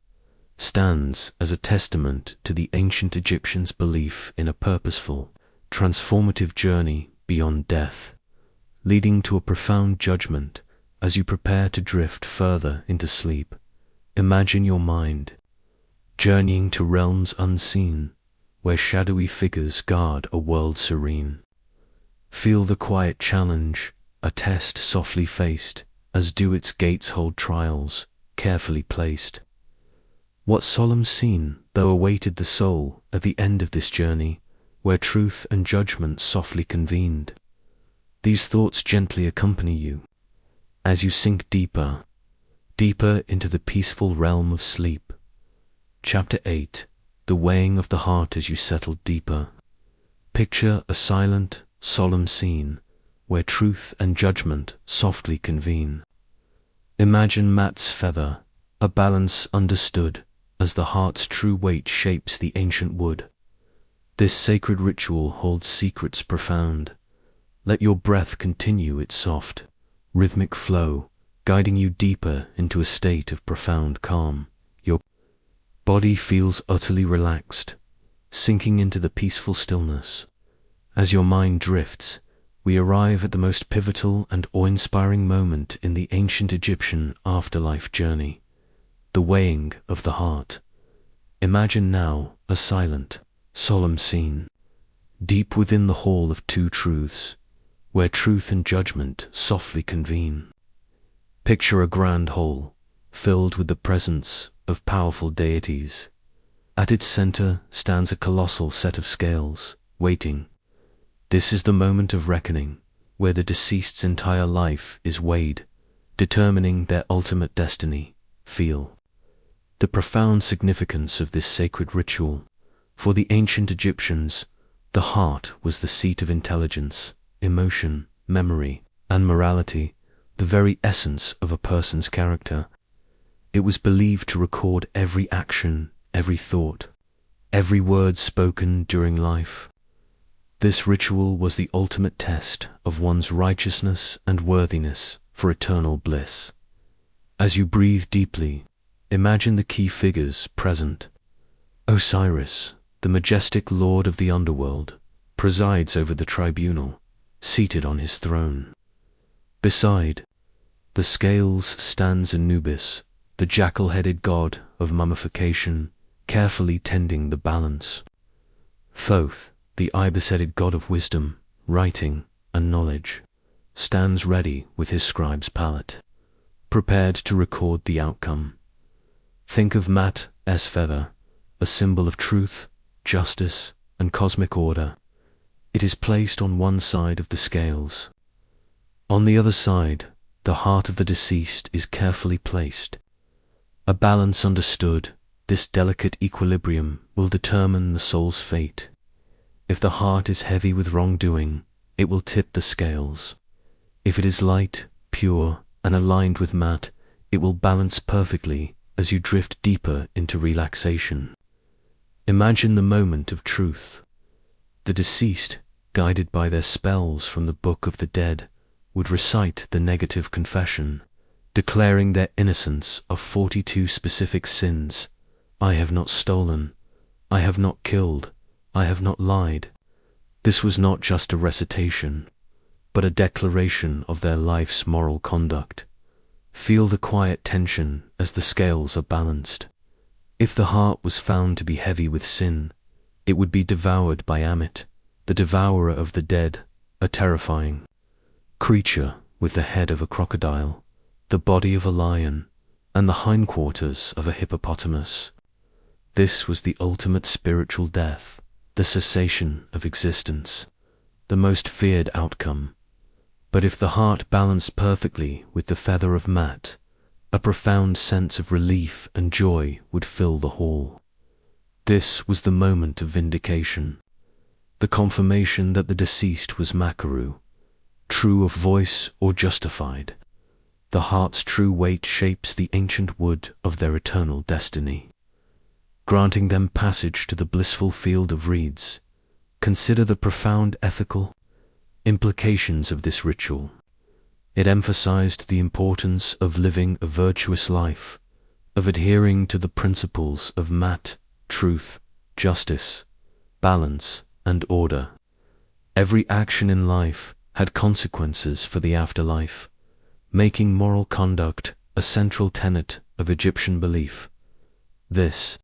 stands as a testament to the ancient Egyptians' belief in a purposeful, transformative journey beyond death, leading to a profound judgment. As you prepare to drift further into sleep, imagine your mind journeying to realms unseen, where shadowy figures guard a world serene. Feel the quiet challenge, a test softly faced, as do its gates hold trials, carefully placed. What solemn scene, though, awaited the soul at the end of this journey, where truth and judgment softly convened? These thoughts gently accompany you as you sink deeper, deeper into the peaceful realm of sleep. Chapter 8. The weighing of the heart as you settle deeper. Picture a silent, solemn scene where truth and judgment softly convene. Imagine Mat's feather, a balance understood, as the heart's true weight shapes the ancient wood. This sacred ritual holds secrets profound. Let your breath continue its soft, rhythmic flow, guiding you deeper into a state of profound calm. Your body feels utterly relaxed, sinking into the peaceful stillness. As your mind drifts, we arrive at the most pivotal and awe-inspiring moment in the ancient Egyptian afterlife journey, the weighing of the heart. Imagine now a silent, solemn scene, deep within the hall of two truths, where truth and judgment softly convene. Picture a grand hall, filled with the presence of powerful deities. At its center stands a colossal set of scales, waiting. This is the moment of reckoning, where the deceased's entire life is weighed, determining their ultimate destiny. Feel the profound significance of this sacred ritual. For the ancient Egyptians, the heart was the seat of intelligence, emotion, memory, and morality, the very essence of a person's character. It was believed to record every action, every thought, every word spoken during life. This ritual was the ultimate test of one's righteousness and worthiness for eternal bliss. As you breathe deeply, imagine the key figures present. Osiris, the majestic lord of the underworld, presides over the tribunal, seated on his throne. Beside the scales stands Anubis, the jackal-headed god of mummification, carefully tending the balance. Thoth, the ibis-headed god of wisdom, writing, and knowledge, stands ready with his scribe's palette, prepared to record the outcome. Think of Mat S. Feather, a symbol of truth, justice, and cosmic order. It is placed on one side of the scales. On the other side, the heart of the deceased is carefully placed. A balance understood, this delicate equilibrium will determine the soul's fate. If the heart is heavy with wrongdoing, it will tip the scales. If it is light, pure, and aligned with Mat, it will balance perfectly as you drift deeper into relaxation. Imagine the moment of truth. The deceased, guided by their spells from the Book of the Dead, would recite the negative confession, declaring their innocence of 42 specific sins. I have not stolen, I have not killed, I have not lied. This was not just a recitation, but a declaration of their life's moral conduct. Feel the quiet tension as the scales are balanced. If the heart was found to be heavy with sin, it would be devoured by Amit, the devourer of the dead, a terrifying creature with the head of a crocodile, the body of a lion, and the hindquarters of a hippopotamus. This was the ultimate spiritual death, the cessation of existence, the most feared outcome. But if the heart balanced perfectly with the feather of Mat, a profound sense of relief and joy would fill the hall. This was the moment of vindication, the confirmation that the deceased was Makaru, true of voice or justified. The heart's true weight shapes the ancient wood of their eternal destiny, granting them passage to the blissful field of reeds. Consider the profound ethical implications of this ritual. It emphasized the importance of living a virtuous life, of adhering to the principles of Mat, truth, justice, balance, and order. Every action in life had consequences for the afterlife, making moral conduct a central tenet of Egyptian belief. This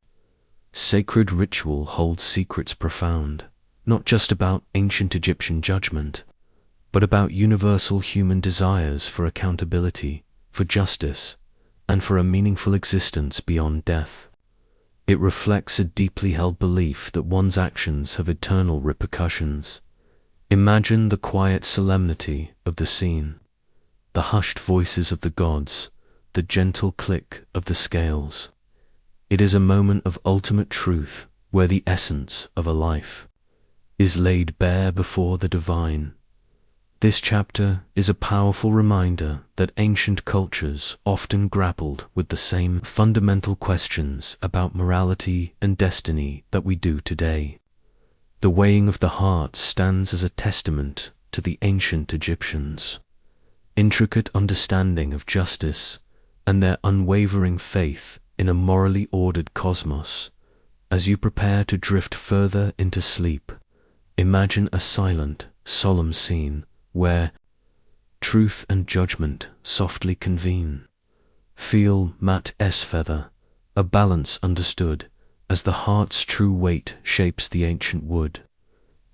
sacred ritual holds secrets profound, not just about ancient Egyptian judgment, but about universal human desires for accountability, for justice, and for a meaningful existence beyond death. It reflects a deeply held belief that one's actions have eternal repercussions. Imagine the quiet solemnity of the scene, the hushed voices of the gods, the gentle click of the scales. It is a moment of ultimate truth where the essence of a life is laid bare before the divine. This chapter is a powerful reminder that ancient cultures often grappled with the same fundamental questions about morality and destiny that we do today. The weighing of the heart stands as a testament to the ancient Egyptians' intricate understanding of justice and their unwavering faith in a morally ordered cosmos. As you prepare to drift further into sleep, imagine a silent, solemn scene where truth and judgment softly convene. Feel Mat S. Feather, a balance understood, as the heart's true weight shapes the ancient wood.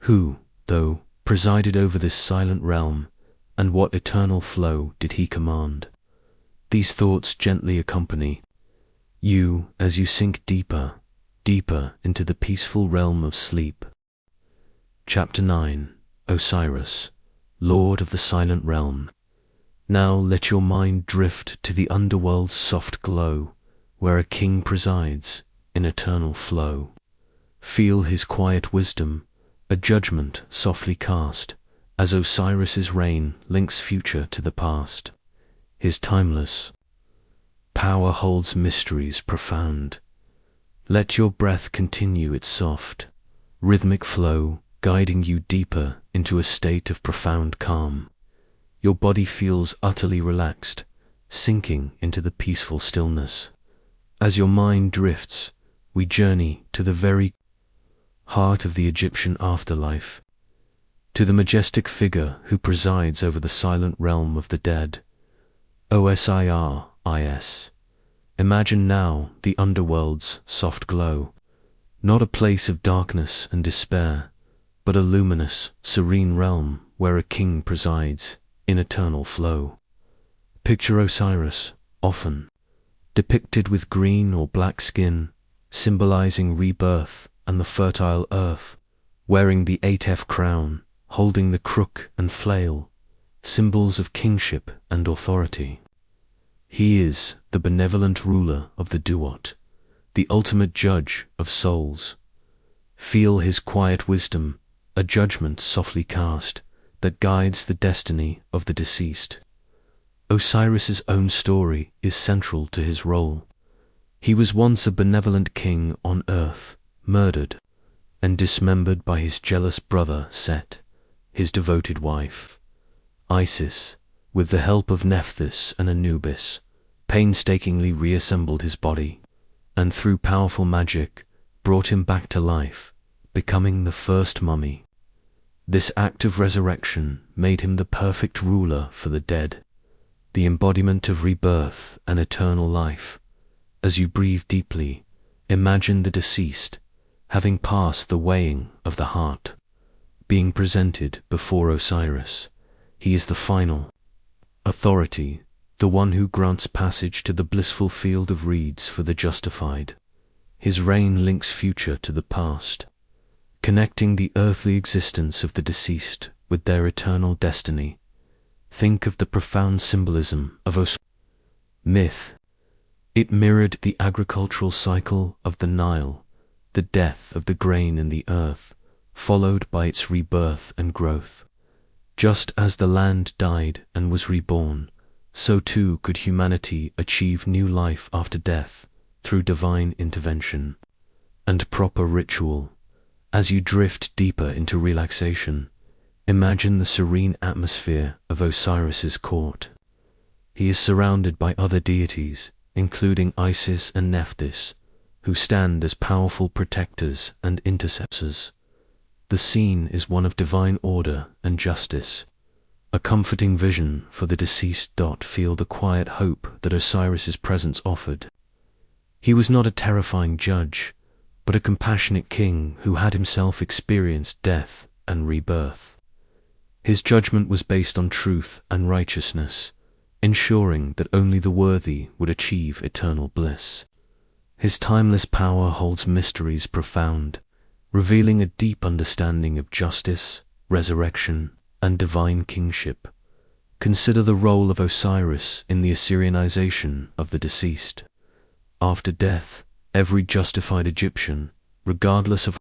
Who, though, presided over this silent realm, and what eternal flow did he command? These thoughts gently accompany you as you sink deeper, deeper into the peaceful realm of sleep. Chapter 9. Osiris, Lord of the Silent Realm. Now let your mind drift to the underworld's soft glow, where a king presides in eternal flow. Feel his quiet wisdom, a judgment softly cast, as Osiris's reign links future to the past. His timeless power holds mysteries profound. Let your breath continue its soft, rhythmic flow, guiding you deeper into a state of profound calm. Your body feels utterly relaxed, sinking into the peaceful stillness. As your mind drifts, we journey to the very heart of the Egyptian afterlife, to the majestic figure who presides over the silent realm of the dead. Osiris. Imagine now the underworld's soft glow, not a place of darkness and despair, but a luminous, serene realm where a king presides in eternal flow. Picture Osiris, often depicted with green or black skin, symbolizing rebirth and the fertile earth, wearing the 8F crown, holding the crook and flail, symbols of kingship and authority. He is the benevolent ruler of the Duat, the ultimate judge of souls. Feel his quiet wisdom, a judgment softly cast that guides the destiny of the deceased. Osiris's own story is central to his role. He was once a benevolent king on earth, murdered and dismembered by his jealous brother Set, his devoted wife. Isis, with the help of Nephthys and Anubis, painstakingly reassembled his body, and through powerful magic brought him back to life, becoming the first mummy. This act of resurrection made him the perfect ruler for the dead, the embodiment of rebirth and eternal life. As you breathe deeply, imagine the deceased, having passed the weighing of the heart, being presented before Osiris. He is the final authority, the one who grants passage to the blissful field of reeds for the justified. His reign links future to the past, connecting the earthly existence of the deceased with their eternal destiny. Think of the profound symbolism of Osiris myth. It mirrored the agricultural cycle of the Nile, the death of the grain in the earth, followed by its rebirth and growth. Just as the land died and was reborn, so too could humanity achieve new life after death through divine intervention and proper ritual. As you drift deeper into relaxation, imagine the serene atmosphere of Osiris's court. He is surrounded by other deities, including Isis and Nephthys, who stand as powerful protectors and intercessors. The scene is one of divine order and justice, a comforting vision for the deceased. Feel the quiet hope that Osiris's presence offered. He was not a terrifying judge, but a compassionate king who had himself experienced death and rebirth. His judgment was based on truth and righteousness, ensuring that only the worthy would achieve eternal bliss. His timeless power holds mysteries profound, revealing a deep understanding of justice, resurrection, and divine kingship. Consider the role of Osiris in the Assyrianization of the deceased. After death, every justified Egyptian, regardless of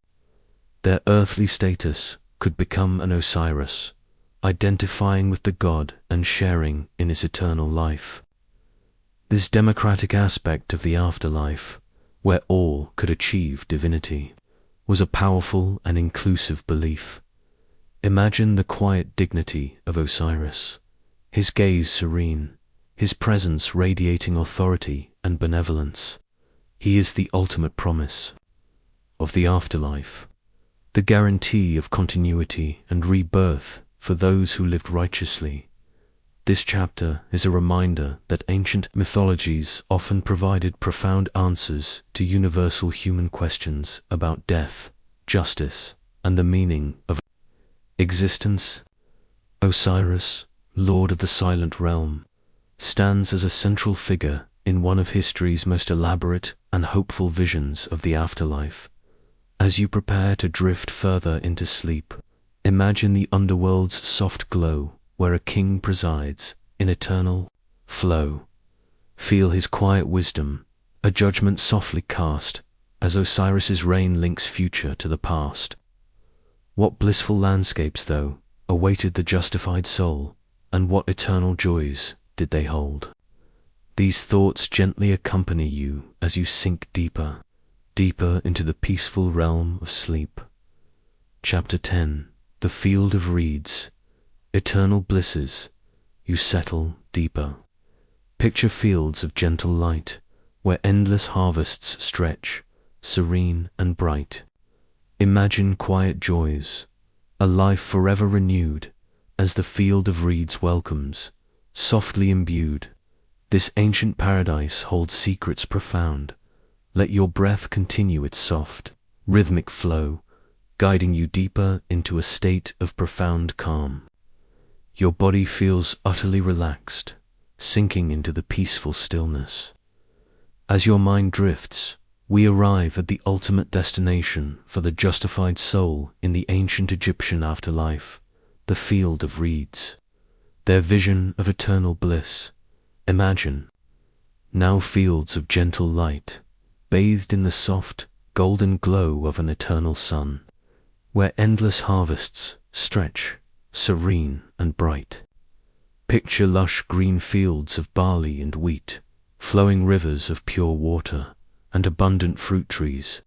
their earthly status, could become an Osiris, identifying with the god and sharing in his eternal life. This democratic aspect of the afterlife, where all could achieve divinity, was a powerful and inclusive belief. Imagine the quiet dignity of Osiris, his gaze serene, his presence radiating authority and benevolence. He is the ultimate promise of the afterlife, the guarantee of continuity and rebirth for those who lived righteously. This chapter is a reminder that ancient mythologies often provided profound answers to universal human questions about death, justice, and the meaning of existence. Osiris, Lord of the Silent Realm, stands as a central figure in one of history's most elaborate and hopeful visions of the afterlife. As you prepare to drift further into sleep, imagine the underworld's soft glow where a king presides in eternal flow. Feel his quiet wisdom, a judgment softly cast as Osiris's reign links future to the past. What blissful landscapes, though, awaited the justified soul, and what eternal joys did they hold? These thoughts gently accompany you as you sink deeper, deeper into the peaceful realm of sleep. Chapter 10. The Field of Reeds. Eternal blisses. You settle deeper. Picture fields of gentle light, where endless harvests stretch, serene and bright. Imagine quiet joys, a life forever renewed, as the field of reeds welcomes, softly imbued. This ancient paradise holds secrets profound. Let your breath continue its soft, rhythmic flow, guiding you deeper into a state of profound calm. Your body feels utterly relaxed, sinking into the peaceful stillness. As your mind drifts, we arrive at the ultimate destination for the justified soul in the ancient Egyptian afterlife, the field of reeds. Their vision of eternal bliss. Imagine, now fields of gentle light, bathed in the soft, golden glow of an eternal sun, where endless harvests stretch, serene and bright. Picture lush green fields of barley and wheat, flowing rivers of pure water, and abundant fruit trees.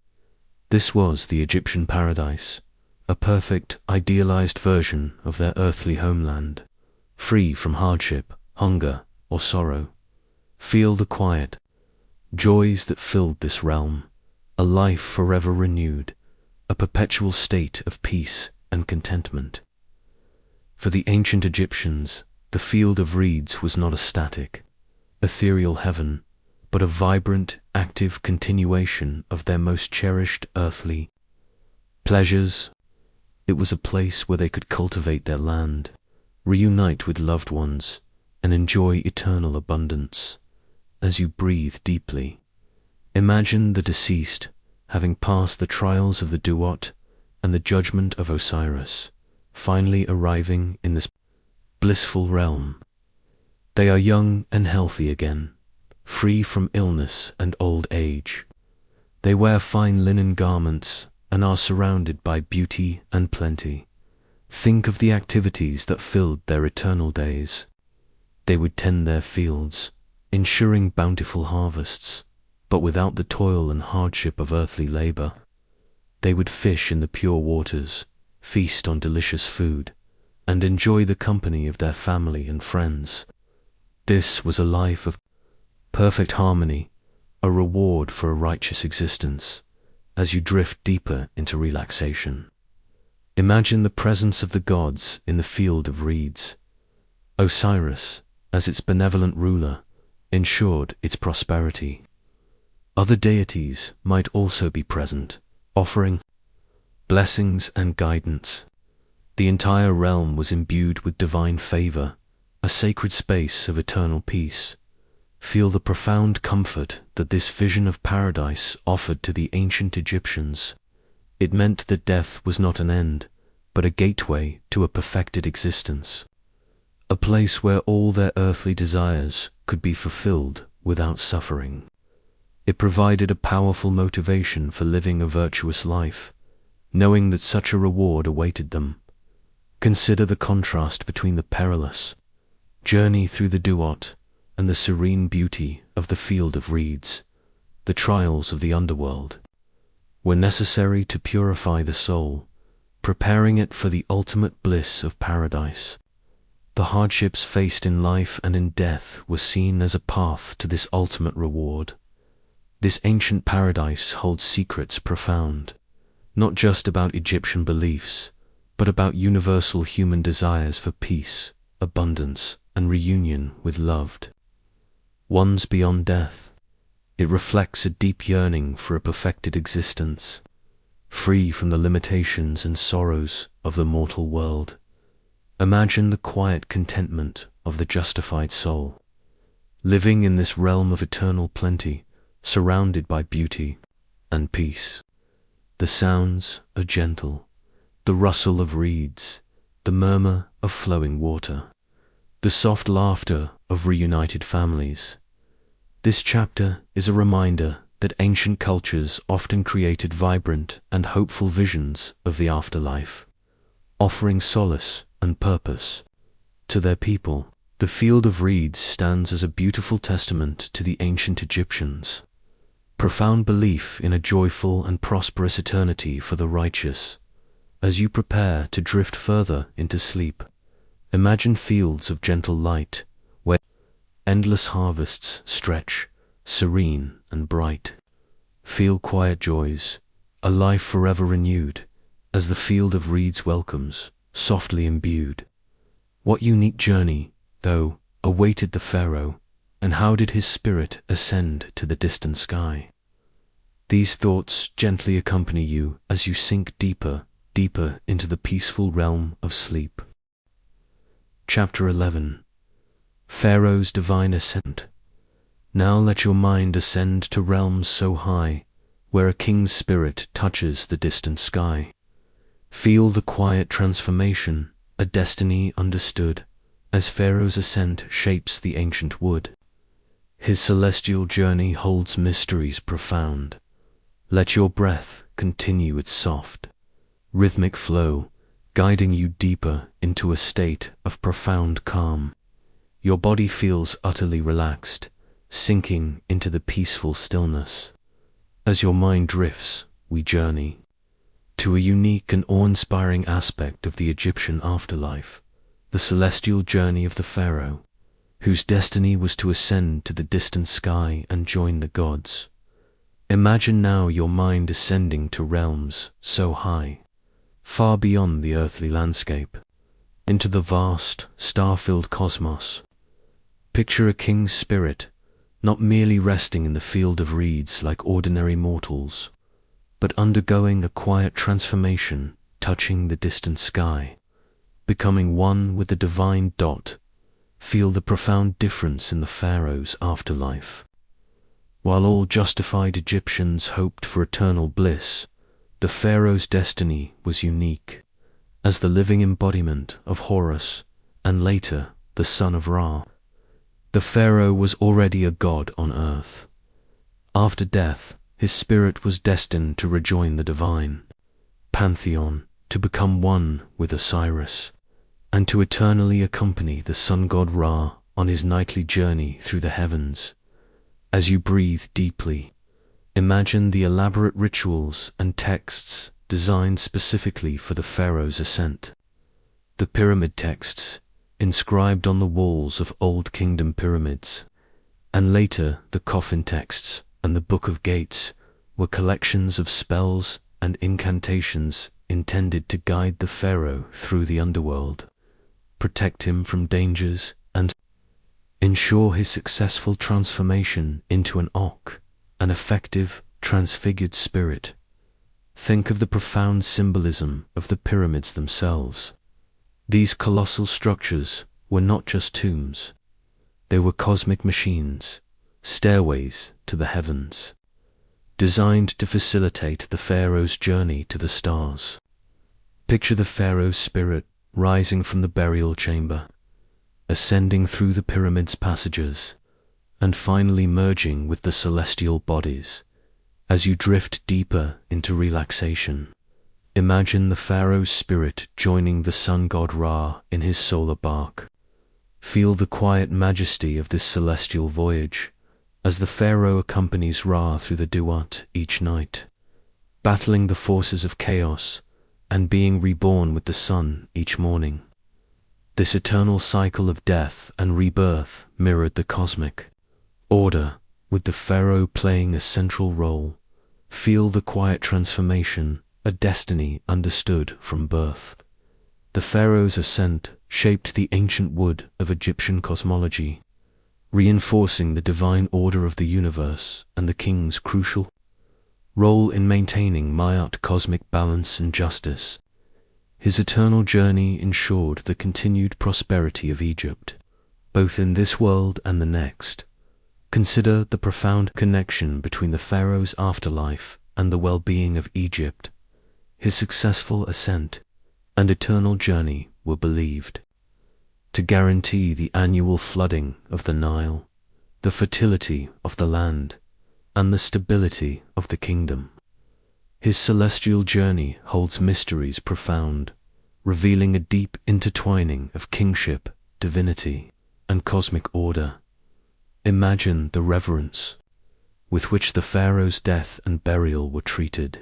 This was the Egyptian paradise, a perfect, idealized version of their earthly homeland, free from hardship, hunger, or sorrow. Feel the quiet joys that filled this realm, a life forever renewed, a perpetual state of peace and contentment. For the ancient Egyptians, the field of reeds was not a static, ethereal heaven, but a vibrant, active continuation of their most cherished earthly pleasures. It was a place where they could cultivate their land, reunite with loved ones, and enjoy eternal abundance. As you breathe deeply, imagine the deceased having passed the trials of the Duat and the judgment of Osiris, finally arriving in this blissful realm. They are young and healthy again, free from illness and old age. They wear fine linen garments and are surrounded by beauty and plenty. Think of the activities that filled their eternal days. They would tend their fields, ensuring bountiful harvests, but without the toil and hardship of earthly labor. They would fish in the pure waters, feast on delicious food, and enjoy the company of their family and friends. This was a life of perfect harmony, a reward for a righteous existence. As you drift deeper into relaxation, imagine the presence of the gods in the field of reeds. Osiris, as its benevolent ruler, ensured its prosperity. Other deities might also be present, offering blessings and guidance. The entire realm was imbued with divine favor, a sacred space of eternal peace. Feel the profound comfort that this vision of paradise offered to the ancient Egyptians. It meant that death was not an end, but a gateway to a perfected existence. A place where all their earthly desires could be fulfilled without suffering. It provided a powerful motivation for living a virtuous life, knowing that such a reward awaited them. Consider the contrast between the perilous journey through the Duat and the serene beauty of the field of reeds. The trials of the underworld were necessary to purify the soul, preparing it for the ultimate bliss of paradise. The hardships faced in life and in death were seen as a path to this ultimate reward. This ancient paradise holds secrets profound, not just about Egyptian beliefs, but about universal human desires for peace, abundance, and reunion with loved ones beyond death. It reflects a deep yearning for a perfected existence, free from the limitations and sorrows of the mortal world. Imagine the quiet contentment of the justified soul, living in this realm of eternal plenty, surrounded by beauty and peace. The sounds are gentle, the rustle of reeds, the murmur of flowing water, the soft laughter of reunited families. This chapter is a reminder that ancient cultures often created vibrant and hopeful visions of the afterlife, offering solace and purpose to their people. The field of reeds stands as a beautiful testament to the ancient Egyptians' profound belief in a joyful and prosperous eternity for the righteous. As you prepare to drift further into sleep, imagine fields of gentle light where endless harvests stretch, serene and bright. Feel quiet joys, a life forever renewed, as the field of reeds welcomes, softly imbued. What unique journey, though, awaited the Pharaoh, and how did his spirit ascend to the distant sky? These thoughts gently accompany you as you sink deeper, deeper into the peaceful realm of sleep. Chapter 11. Pharaoh's Divine Ascent. Now let your mind ascend to realms so high, where a king's spirit touches the distant sky. Feel the quiet transformation, a destiny understood, as Pharaoh's ascent shapes the ancient wood. His celestial journey holds mysteries profound. Let your breath continue its soft, rhythmic flow, guiding you deeper into a state of profound calm. Your body feels utterly relaxed, sinking into the peaceful stillness. As your mind drifts, we journey to a unique and awe-inspiring aspect of the Egyptian afterlife, the celestial journey of the Pharaoh, whose destiny was to ascend to the distant sky and join the gods. Imagine now your mind ascending to realms so high, far beyond the earthly landscape, into the vast, star-filled cosmos. Picture a king's spirit, not merely resting in the field of reeds like ordinary mortals, but undergoing a quiet transformation, touching the distant sky, becoming one with the divine dot. Feel the profound difference in the Pharaoh's afterlife. While all justified Egyptians hoped for eternal bliss, the Pharaoh's destiny was unique. As the living embodiment of Horus, and later the son of Ra, the Pharaoh was already a god on earth. After death, his spirit was destined to rejoin the divine pantheon, to become one with Osiris, and to eternally accompany the sun god Ra on his nightly journey through the heavens. As you breathe deeply, imagine the elaborate rituals and texts designed specifically for the Pharaoh's ascent. The pyramid texts, inscribed on the walls of Old Kingdom pyramids, and later the coffin texts and the Book of Gates, were collections of spells and incantations intended to guide the Pharaoh through the underworld, protect him from dangers, and ensure his successful transformation into an effective, transfigured spirit. Think of the profound symbolism of the pyramids themselves. These colossal structures were not just tombs. They were cosmic machines, stairways to the heavens, designed to facilitate the Pharaoh's journey to the stars. Picture the Pharaoh's spirit rising from the burial chamber, ascending through the pyramid's passages, and finally merging with the celestial bodies. As you drift deeper into relaxation, imagine the Pharaoh's spirit joining the sun god Ra in his solar bark. Feel the quiet majesty of this celestial voyage, as the Pharaoh accompanies Ra through the duat each night, battling the forces of chaos and being reborn with the sun each morning. This eternal cycle of death and rebirth mirrored the cosmic order, with the Pharaoh playing a central role. Feel the quiet transformation, a destiny understood from birth. The Pharaoh's ascent shaped the ancient wood of Egyptian cosmology, reinforcing the divine order of the universe and the king's crucial role in maintaining Ma'at cosmic balance and justice. His eternal journey ensured the continued prosperity of Egypt, both in this world and the next. Consider the profound connection between the Pharaoh's afterlife and the well-being of Egypt. His successful ascent and eternal journey were believed to guarantee the annual flooding of the Nile, the fertility of the land, and the stability of the kingdom. His celestial journey holds mysteries profound, revealing a deep intertwining of kingship, divinity, and cosmic order. Imagine the reverence with which the Pharaoh's death and burial were treated.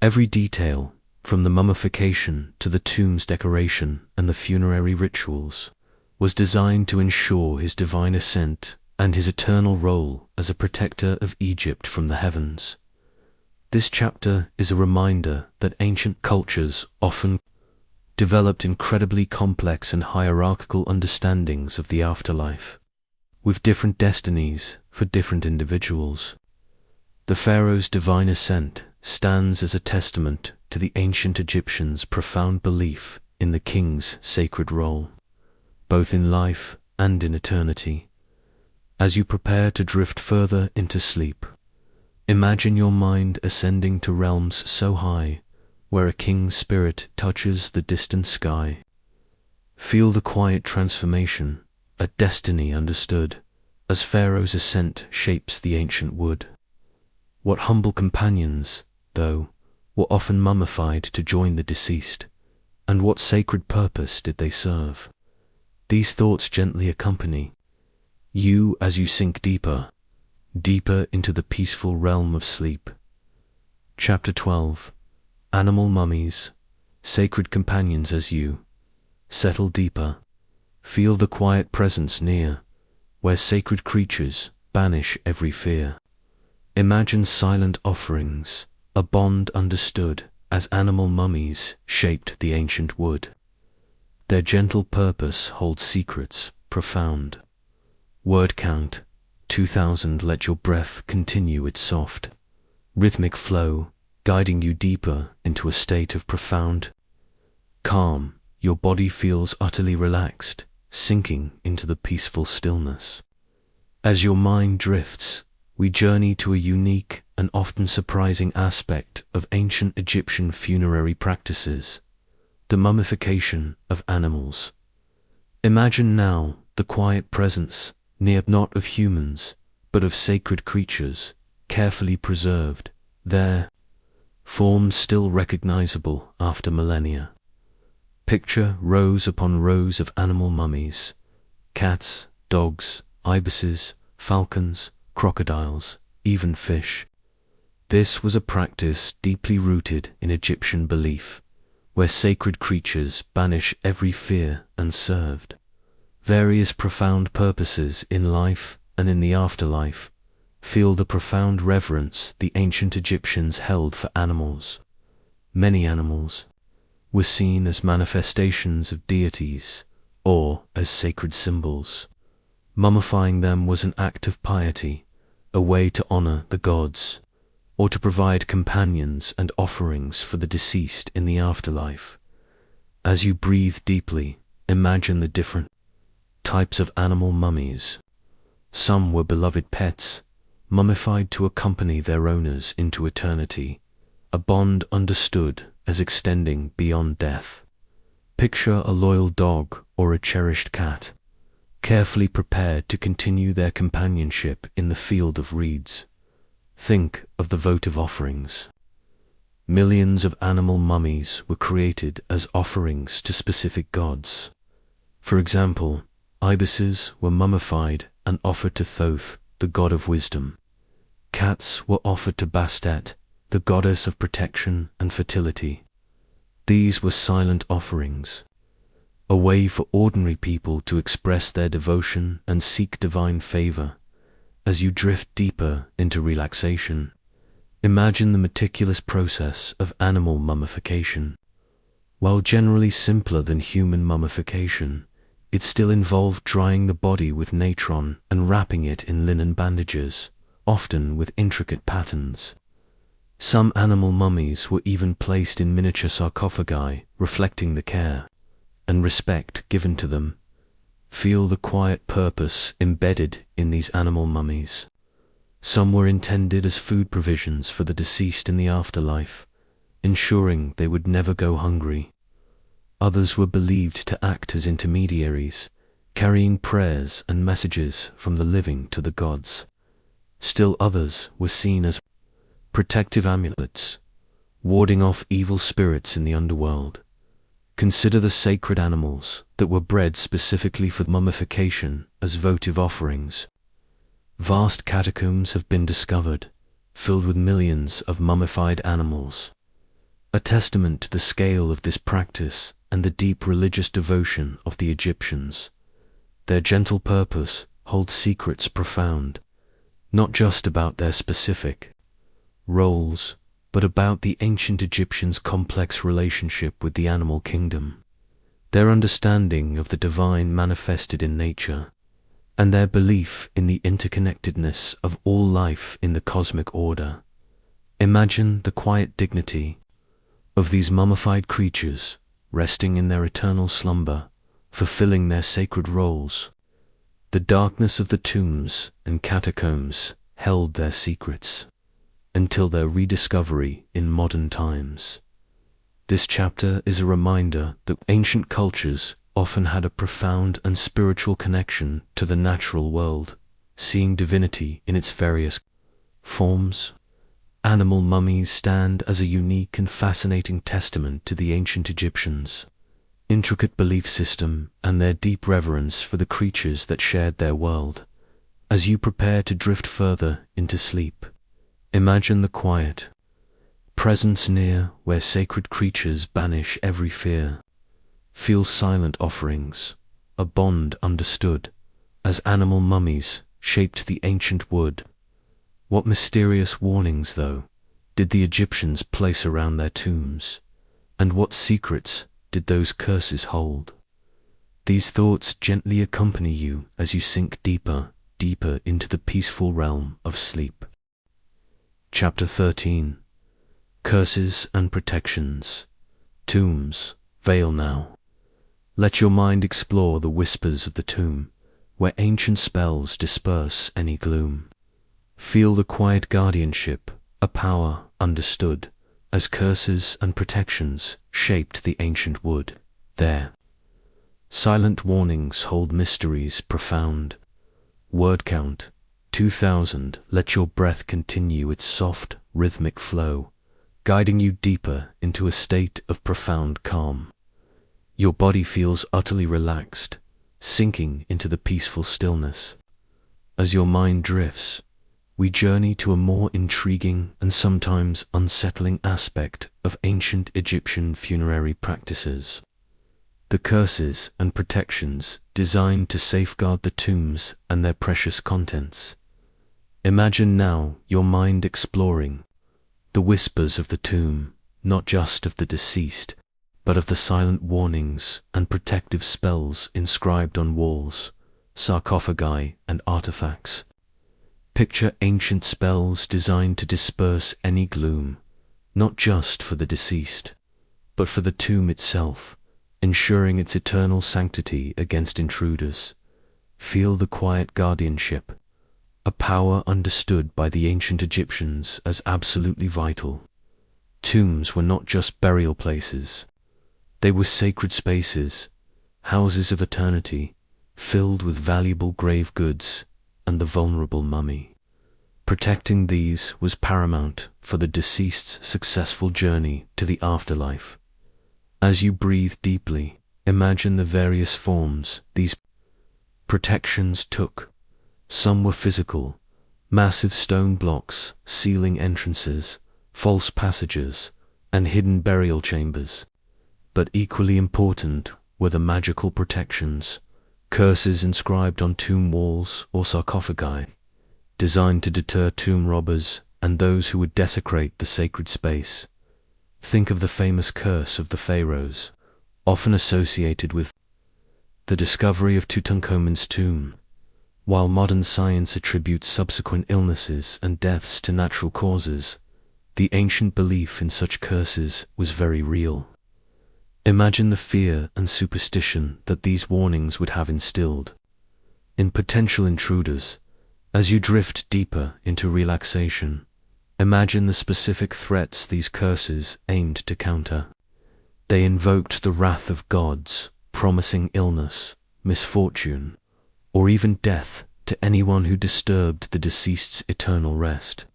Every detail, from the mummification to the tomb's decoration and the funerary rituals, was designed to ensure his divine ascent and his eternal role as a protector of Egypt from the heavens. This chapter is a reminder that ancient cultures often developed incredibly complex and hierarchical understandings of the afterlife, with different destinies for different individuals. The Pharaoh's divine ascent stands as a testament to the ancient Egyptians' profound belief in the king's sacred role, both in life and in eternity. As you prepare to drift further into sleep, imagine your mind ascending to realms so high, where a king's spirit touches the distant sky. Feel the quiet transformation, a destiny understood, as Pharaoh's ascent shapes the ancient wood. What humble companions, though, were often mummified to join the deceased, and what sacred purpose did they serve? These thoughts gently accompany you as you sink deeper, deeper into the peaceful realm of sleep. Chapter 12. Animal Mummies, Sacred Companions. As you settle deeper, feel the quiet presence near, where sacred creatures banish every fear. Imagine silent offerings, a bond understood, as animal mummies shaped the ancient wood. Their gentle purpose holds secrets profound. Word count, 2000. Let your breath continue its soft, rhythmic flow, guiding you deeper into a state of profound calm. Your body feels utterly relaxed, sinking into the peaceful stillness. As your mind drifts, we journey to a unique and often surprising aspect of ancient Egyptian funerary practices, the mummification of animals. Imagine now the quiet presence, near not of humans, but of sacred creatures, carefully preserved, their forms still recognizable after millennia. Picture rows upon rows of animal mummies, cats, dogs, ibises, falcons, crocodiles, even fish. This was a practice deeply rooted in Egyptian belief, where sacred creatures banish every fear and served various profound purposes in life and in the afterlife. Feel the profound reverence the ancient Egyptians held for animals. Many animals were seen as manifestations of deities or as sacred symbols. Mummifying them was an act of piety, a way to honor the gods, or to provide companions and offerings for the deceased in the afterlife. As you breathe deeply, imagine the different types of animal mummies. Some were beloved pets, mummified to accompany their owners into eternity, a bond understood as extending beyond death. Picture a loyal dog or a cherished cat, carefully prepared to continue their companionship in the field of reeds. Think of the votive offerings. Millions of animal mummies were created as offerings to specific gods. For example, ibises were mummified and offered to Thoth, the god of wisdom. Cats were offered to Bastet, the goddess of protection and fertility. These were silent offerings, a way for ordinary people to express their devotion and seek divine favor. As you drift deeper into relaxation, imagine the meticulous process of animal mummification. While generally simpler than human mummification, it still involved drying the body with natron and wrapping it in linen bandages, often with intricate patterns. Some animal mummies were even placed in miniature sarcophagi, reflecting the care and respect given to them. Feel the quiet purpose embedded in these animal mummies. Some were intended as food provisions for the deceased in the afterlife, ensuring they would never go hungry. Others were believed to act as intermediaries, carrying prayers and messages from the living to the gods. Still others were seen as protective amulets, warding off evil spirits in the underworld. Consider the sacred animals that were bred specifically for mummification as votive offerings. Vast catacombs have been discovered, filled with millions of mummified animals, a testament to the scale of this practice and the deep religious devotion of the Egyptians. Their gentle purpose holds secrets profound, not just about their specific roles, but about the ancient Egyptians' complex relationship with the animal kingdom, their understanding of the divine manifested in nature, and their belief in the interconnectedness of all life in the cosmic order. Imagine the quiet dignity of these mummified creatures resting in their eternal slumber, fulfilling their sacred roles. The darkness of the tombs and catacombs held their secrets until their rediscovery in modern times. This chapter is a reminder that ancient cultures often had a profound and spiritual connection to the natural world, seeing divinity in its various forms. Animal mummies stand as a unique and fascinating testament to the ancient Egyptians' intricate belief system and their deep reverence for the creatures that shared their world. As you prepare to drift further into sleep, imagine the quiet presence near where sacred creatures banish every fear. Feel silent offerings, a bond understood, as animal mummies shaped the ancient wood. What mysterious warnings, though, did the Egyptians place around their tombs, and what secrets did those curses hold? These thoughts gently accompany you as you sink deeper into the peaceful realm of sleep. Chapter 13. Curses and Protections. Tombs, veil now. Let your mind explore the whispers of the tomb, where ancient spells disperse any gloom. Feel the quiet guardianship, a power understood, as curses and protections shaped the ancient wood. There, silent warnings hold mysteries profound. Word count, 2000. Let your breath continue its soft, rhythmic flow, guiding you deeper into a state of profound calm. Your body feels utterly relaxed, sinking into the peaceful stillness. As your mind drifts, we journey to a more intriguing and sometimes unsettling aspect of ancient Egyptian funerary practices: the curses and protections designed to safeguard the tombs and their precious contents. Imagine now your mind exploring the whispers of the tomb, not just of the deceased, but of the silent warnings and protective spells inscribed on walls, sarcophagi, and artifacts. Picture ancient spells designed to disperse any gloom, not just for the deceased, but for the tomb itself, ensuring its eternal sanctity against intruders. Feel the quiet guardianship, a power understood by the ancient Egyptians as absolutely vital. Tombs were not just burial places. They were sacred spaces, houses of eternity, filled with valuable grave goods and the vulnerable mummy. Protecting these was paramount for the deceased's successful journey to the afterlife. As you breathe deeply, imagine the various forms these protections took. Some were physical, massive stone blocks sealing entrances, false passages, and hidden burial chambers. But equally important were the magical protections, curses inscribed on tomb walls or sarcophagi, designed to deter tomb robbers and those who would desecrate the sacred space. Think of the famous curse of the Pharaohs, often associated with the discovery of Tutankhamun's tomb. While modern science attributes subsequent illnesses and deaths to natural causes, the ancient belief in such curses was very real. Imagine the fear and superstition that these warnings would have instilled in potential intruders. As you drift deeper into relaxation, imagine the specific threats these curses aimed to counter. They invoked the wrath of gods, promising illness, misfortune, or even death to anyone who disturbed the deceased's eternal rest.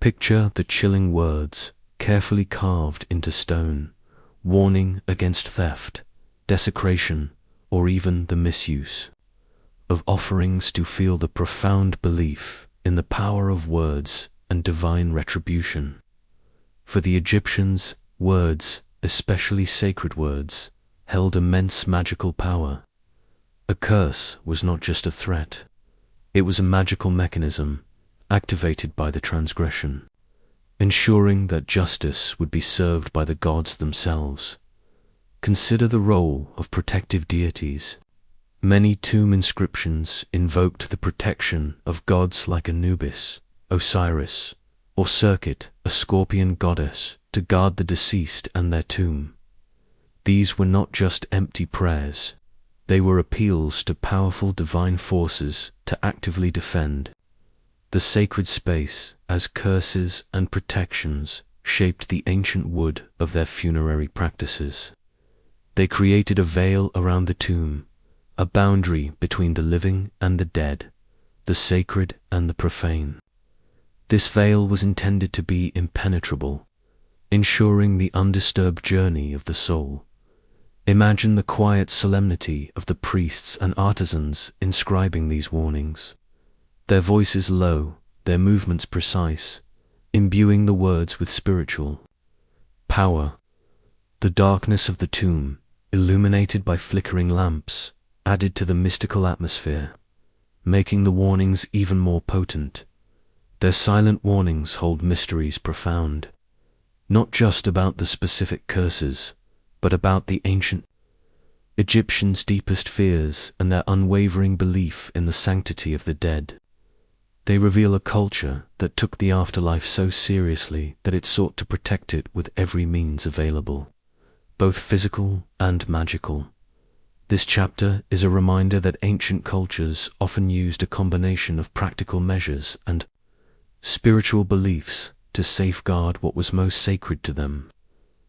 Picture the chilling words, carefully carved into stone, warning against theft, desecration, or even the misuse of offerings. To feel the profound belief in the power of words and divine retribution. For the Egyptians, words, especially sacred words, held immense magical power. A curse was not just a threat. It was a magical mechanism activated by the transgression. ensuring that justice would be served by the gods themselves. Consider the role of protective deities. Many tomb inscriptions invoked the protection of gods like Anubis, Osiris, or Serket, a scorpion goddess, to guard the deceased and their tomb. These were not just empty prayers, they were appeals to powerful divine forces to actively defend the sacred space, as curses and protections shaped the ancient wood of their funerary practices. They created a veil around the tomb, a boundary between the living and the dead, the sacred and the profane. This veil was intended to be impenetrable, ensuring the undisturbed journey of the soul. Imagine the quiet solemnity of the priests and artisans inscribing these warnings. Their voices low, their movements precise, imbuing the words with spiritual power. The darkness of the tomb, illuminated by flickering lamps, added to the mystical atmosphere, making the warnings even more potent. Their silent warnings hold mysteries profound, not just about the specific curses, but about the ancient Egyptians' deepest fears and their unwavering belief in the sanctity of the dead. They reveal a culture that took the afterlife so seriously that it sought to protect it with every means available, both physical and magical. This chapter is a reminder that ancient cultures often used a combination of practical measures and spiritual beliefs to safeguard what was most sacred to them.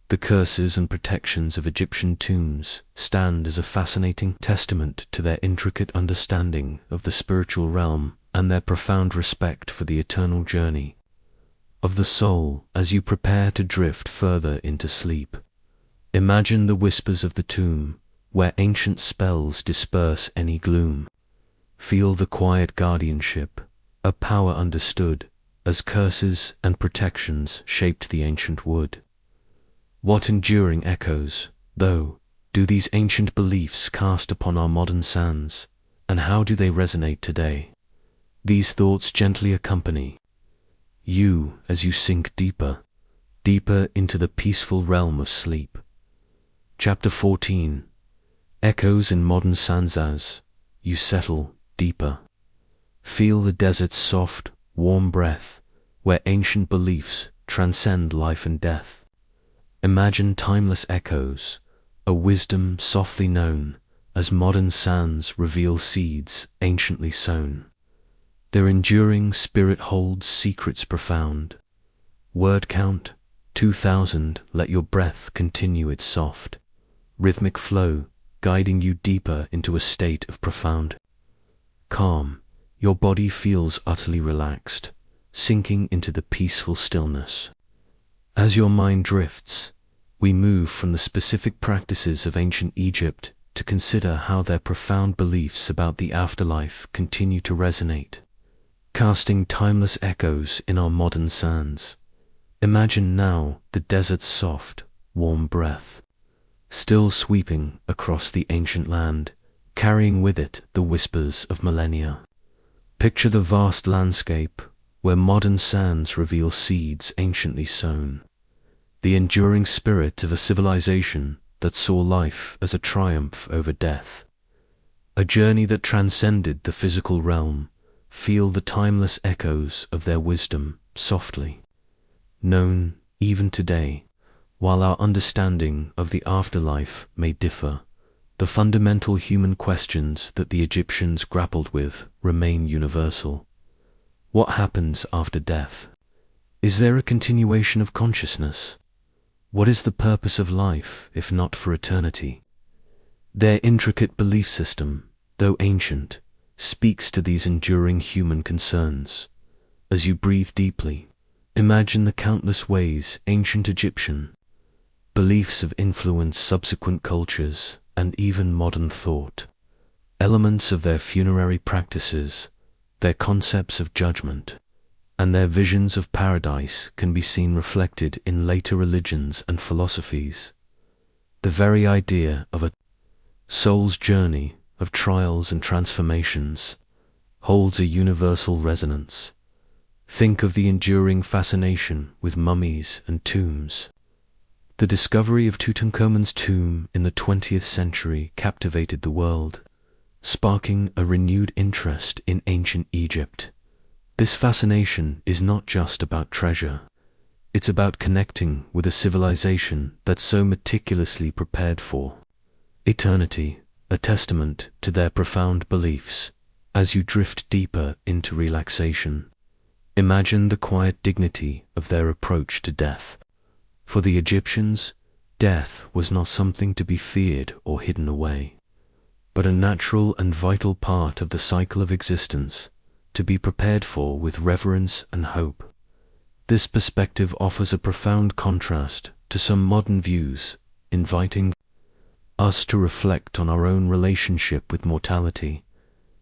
The curses and protections of Egyptian tombs stand as a fascinating testament to their intricate understanding of the spiritual realm and their profound respect for the eternal journey of the soul as you prepare to drift further into sleep. Imagine the whispers of the tomb, where ancient spells disperse any gloom. Feel the quiet guardianship, a power understood, as curses and protections shaped the ancient wood. What enduring echoes, though, do these ancient beliefs cast upon our modern sands, and how do they resonate today? These thoughts gently accompany you as you sink deeper, deeper into the peaceful realm of sleep. Chapter 14. Echoes in Modern Sands. As you settle deeper, feel the desert's soft, warm breath, where ancient beliefs transcend life and death. Imagine timeless echoes, a wisdom softly known, as modern sands reveal seeds anciently sown. Their enduring spirit holds secrets profound. Word count 2000, let your breath continue its soft, rhythmic flow, guiding you deeper into a state of profound calm. Your body feels utterly relaxed, sinking into the peaceful stillness. As your mind drifts, we move from the specific practices of ancient Egypt to consider how their profound beliefs about the afterlife continue to resonate, casting timeless echoes in our modern sands. Imagine now the desert's soft, warm breath, still sweeping across the ancient land, carrying with it the whispers of millennia. Picture the vast landscape where modern sands reveal seeds anciently sown, the enduring spirit of a civilization that saw life as a triumph over death, a journey that transcended the physical realm. Feel the timeless echoes of their wisdom softly, known even today. While our understanding of the afterlife may differ, the fundamental human questions that the Egyptians grappled with remain universal. What happens after death? Is there a continuation of consciousness? What is the purpose of life, if not for eternity? Their intricate belief system, though ancient, speaks to these enduring human concerns. As you breathe deeply, imagine the countless ways ancient Egyptian beliefs have influenced subsequent cultures and even modern thought. Elements of their funerary practices, their concepts of judgment, and their visions of paradise can be seen reflected in later religions and philosophies. The very idea of a soul's journey of trials and transformations holds a universal resonance. Think of the enduring fascination with mummies and tombs. The discovery of Tutankhamun's tomb in the 20th century captivated the world, sparking a renewed interest in ancient Egypt. This fascination is not just about treasure. It's about connecting with a civilization that's so meticulously prepared for eternity, a testament to their profound beliefs. As you drift deeper into relaxation, imagine the quiet dignity of their approach to death. For the Egyptians, death was not something to be feared or hidden away, but a natural and vital part of the cycle of existence, to be prepared for with reverence and hope. This perspective offers a profound contrast to some modern views, inviting us to reflect on our own relationship with mortality,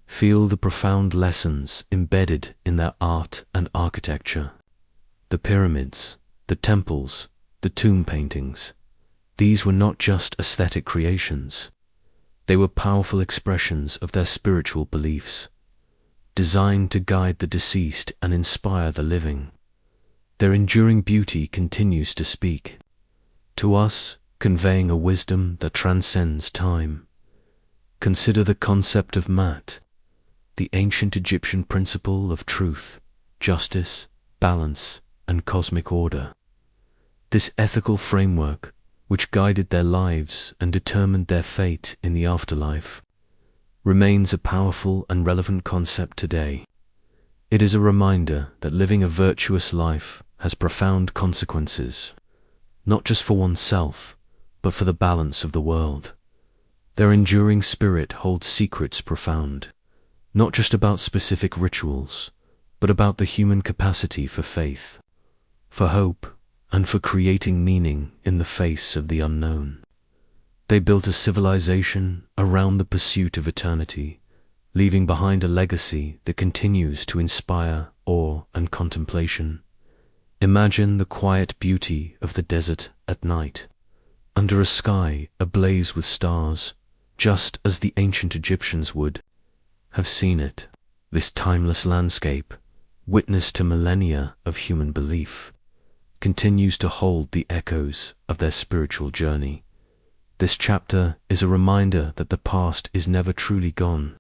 feel the profound lessons embedded in their art and architecture. The pyramids, the temples, the tomb paintings, these were not just aesthetic creations. They were powerful expressions of their spiritual beliefs, designed to guide the deceased and inspire the living. Their enduring beauty continues to speak to us, conveying a wisdom that transcends time. Consider the concept of Mat, the ancient Egyptian principle of truth, justice, balance, and cosmic order. This ethical framework, which guided their lives and determined their fate in the afterlife, remains a powerful and relevant concept today. It is a reminder that living a virtuous life has profound consequences, not just for oneself, but for the balance of the world. Their enduring spirit holds secrets profound, not just about specific rituals, but about the human capacity for faith, for hope, and for creating meaning in the face of the unknown. They built a civilization around the pursuit of eternity, leaving behind a legacy that continues to inspire awe and contemplation. Imagine the quiet beauty of the desert at night, under a sky ablaze with stars, just as the ancient Egyptians would have seen it. This timeless landscape, witness to millennia of human belief, continues to hold the echoes of their spiritual journey. This chapter is a reminder that the past is never truly gone.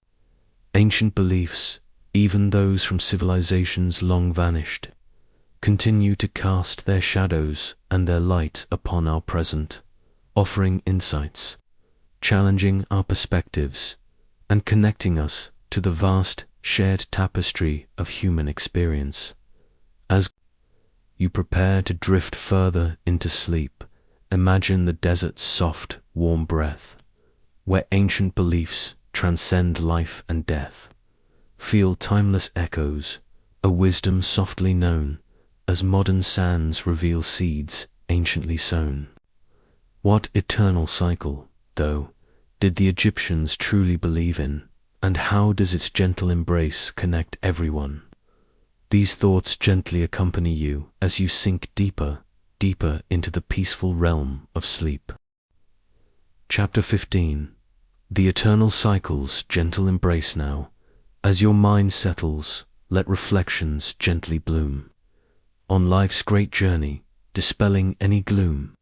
Ancient beliefs, even those from civilizations long vanished, continue to cast their shadows and their light upon our present, offering insights, challenging our perspectives, and connecting us to the vast shared tapestry of human experience. As you prepare to drift further into sleep, imagine the desert's soft, warm breath, where ancient beliefs transcend life and death. Feel timeless echoes, a wisdom softly known, as modern sands reveal seeds anciently sown. What eternal cycle, though, did the Egyptians truly believe in, and how does its gentle embrace connect everyone? These thoughts gently accompany you as you sink deeper, deeper into the peaceful realm of sleep. Chapter 15. The Eternal Cycle's Gentle Embrace. Now, as your mind settles, let reflections gently bloom. On life's great journey, dispelling any gloom,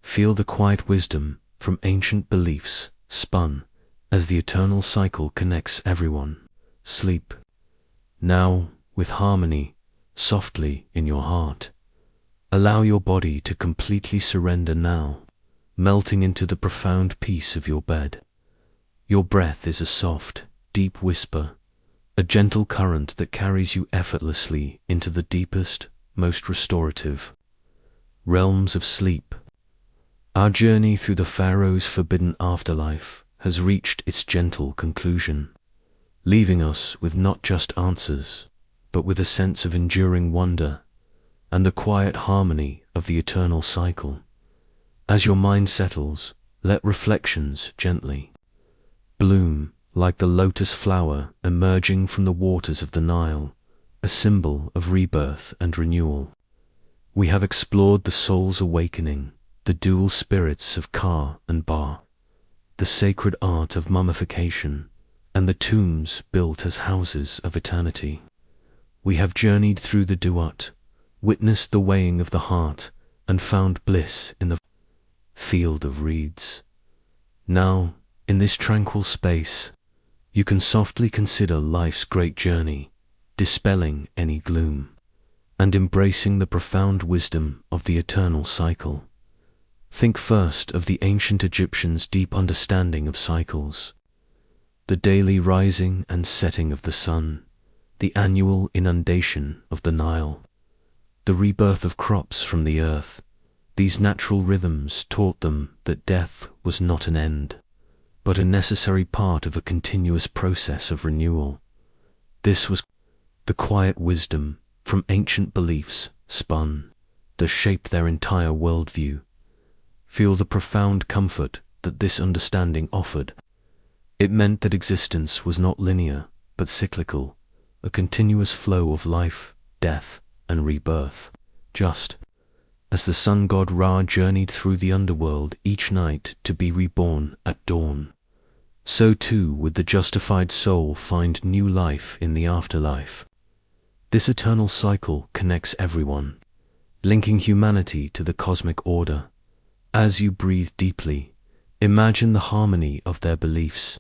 feel the quiet wisdom from ancient beliefs spun as the eternal cycle connects everyone. Sleep now with harmony softly in your heart. Allow your body to completely surrender now, melting into the profound peace of your bed. Your breath is a soft, deep whisper, a gentle current that carries you effortlessly into the deepest, most restorative realms of sleep. Our journey through the Pharaohs' forbidden afterlife has reached its gentle conclusion, leaving us with not just answers, but with a sense of enduring wonder and the quiet harmony of the eternal cycle. As your mind settles, let reflections gently bloom like the lotus flower emerging from the waters of the Nile, a symbol of rebirth and renewal. We have explored the soul's awakening, the dual spirits of Ka and Ba, the sacred art of mummification, and the tombs built as houses of eternity. We have journeyed through the duat, witnessed the weighing of the heart, and found bliss in the field of reeds. Now, in this tranquil space, you can softly consider life's great journey, dispelling any gloom, and embracing the profound wisdom of the eternal cycle. Think first of the ancient Egyptians' deep understanding of cycles, the daily rising and setting of the sun, the annual inundation of the Nile, the rebirth of crops from the earth. These natural rhythms taught them that death was not an end, but a necessary part of a continuous process of renewal. This was the quiet wisdom from ancient beliefs spun, that shaped their entire worldview. Feel the profound comfort that this understanding offered. It meant that existence was not linear, but cyclical, a continuous flow of life, death, and rebirth. Just as the sun god Ra journeyed through the underworld each night to be reborn at dawn, so too would the justified soul find new life in the afterlife. This eternal cycle connects everyone, linking humanity to the cosmic order. As you breathe deeply, imagine the harmony of their beliefs.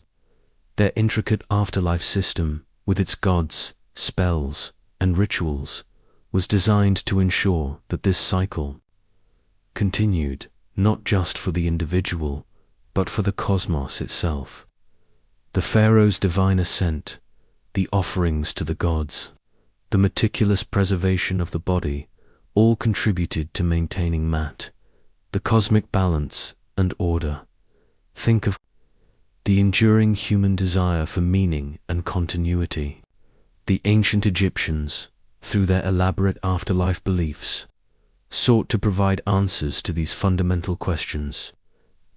Their intricate afterlife system, with its gods, spells, and rituals, was designed to ensure that this cycle continued, not just for the individual, but for the cosmos itself. The Pharaohs' divine ascent, the offerings to the gods, the meticulous preservation of the body, all contributed to maintaining the cosmic balance and order. Think of the enduring human desire for meaning and continuity. The ancient Egyptians, through their elaborate afterlife beliefs, sought to provide answers to these fundamental questions.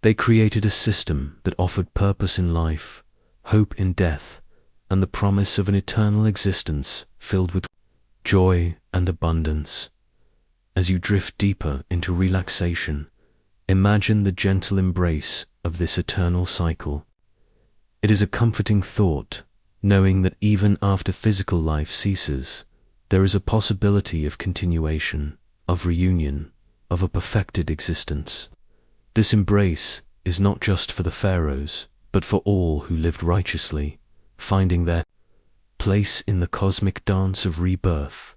They created a system that offered purpose in life, hope in death, and the promise of an eternal existence filled with joy and abundance. As you drift deeper into relaxation, imagine the gentle embrace of this eternal cycle. It is a comforting thought, knowing that even after physical life ceases, there is a possibility of continuation, of reunion, of a perfected existence. This embrace is not just for the pharaohs, but for all who lived righteously, finding their place in the cosmic dance of rebirth.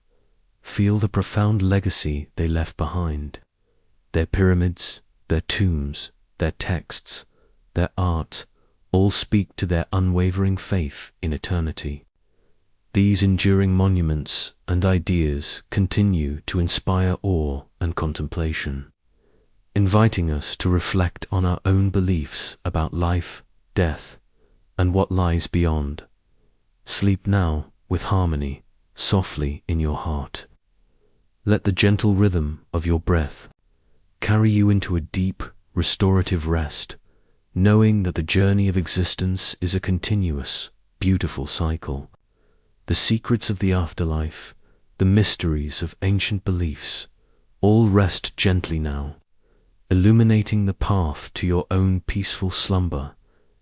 Feel the profound legacy they left behind. Their pyramids, their tombs, their texts, their art, all speak to their unwavering faith in eternity. These enduring monuments and ideas continue to inspire awe and contemplation, inviting us to reflect on our own beliefs about life, death, and what lies beyond. Sleep now with harmony softly in your heart. Let the gentle rhythm of your breath carry you into a deep, restorative rest, knowing that the journey of existence is a continuous, beautiful cycle. The secrets of the afterlife, the mysteries of ancient beliefs, all rest gently now, illuminating the path to your own peaceful slumber.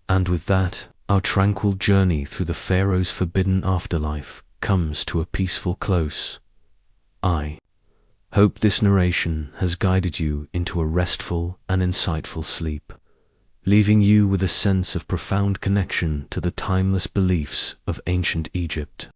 And with that, our tranquil journey through the Pharaoh's forbidden afterlife comes to a peaceful close. I hope this narration has guided you into a restful and insightful sleep, leaving you with a sense of profound connection to the timeless beliefs of ancient Egypt.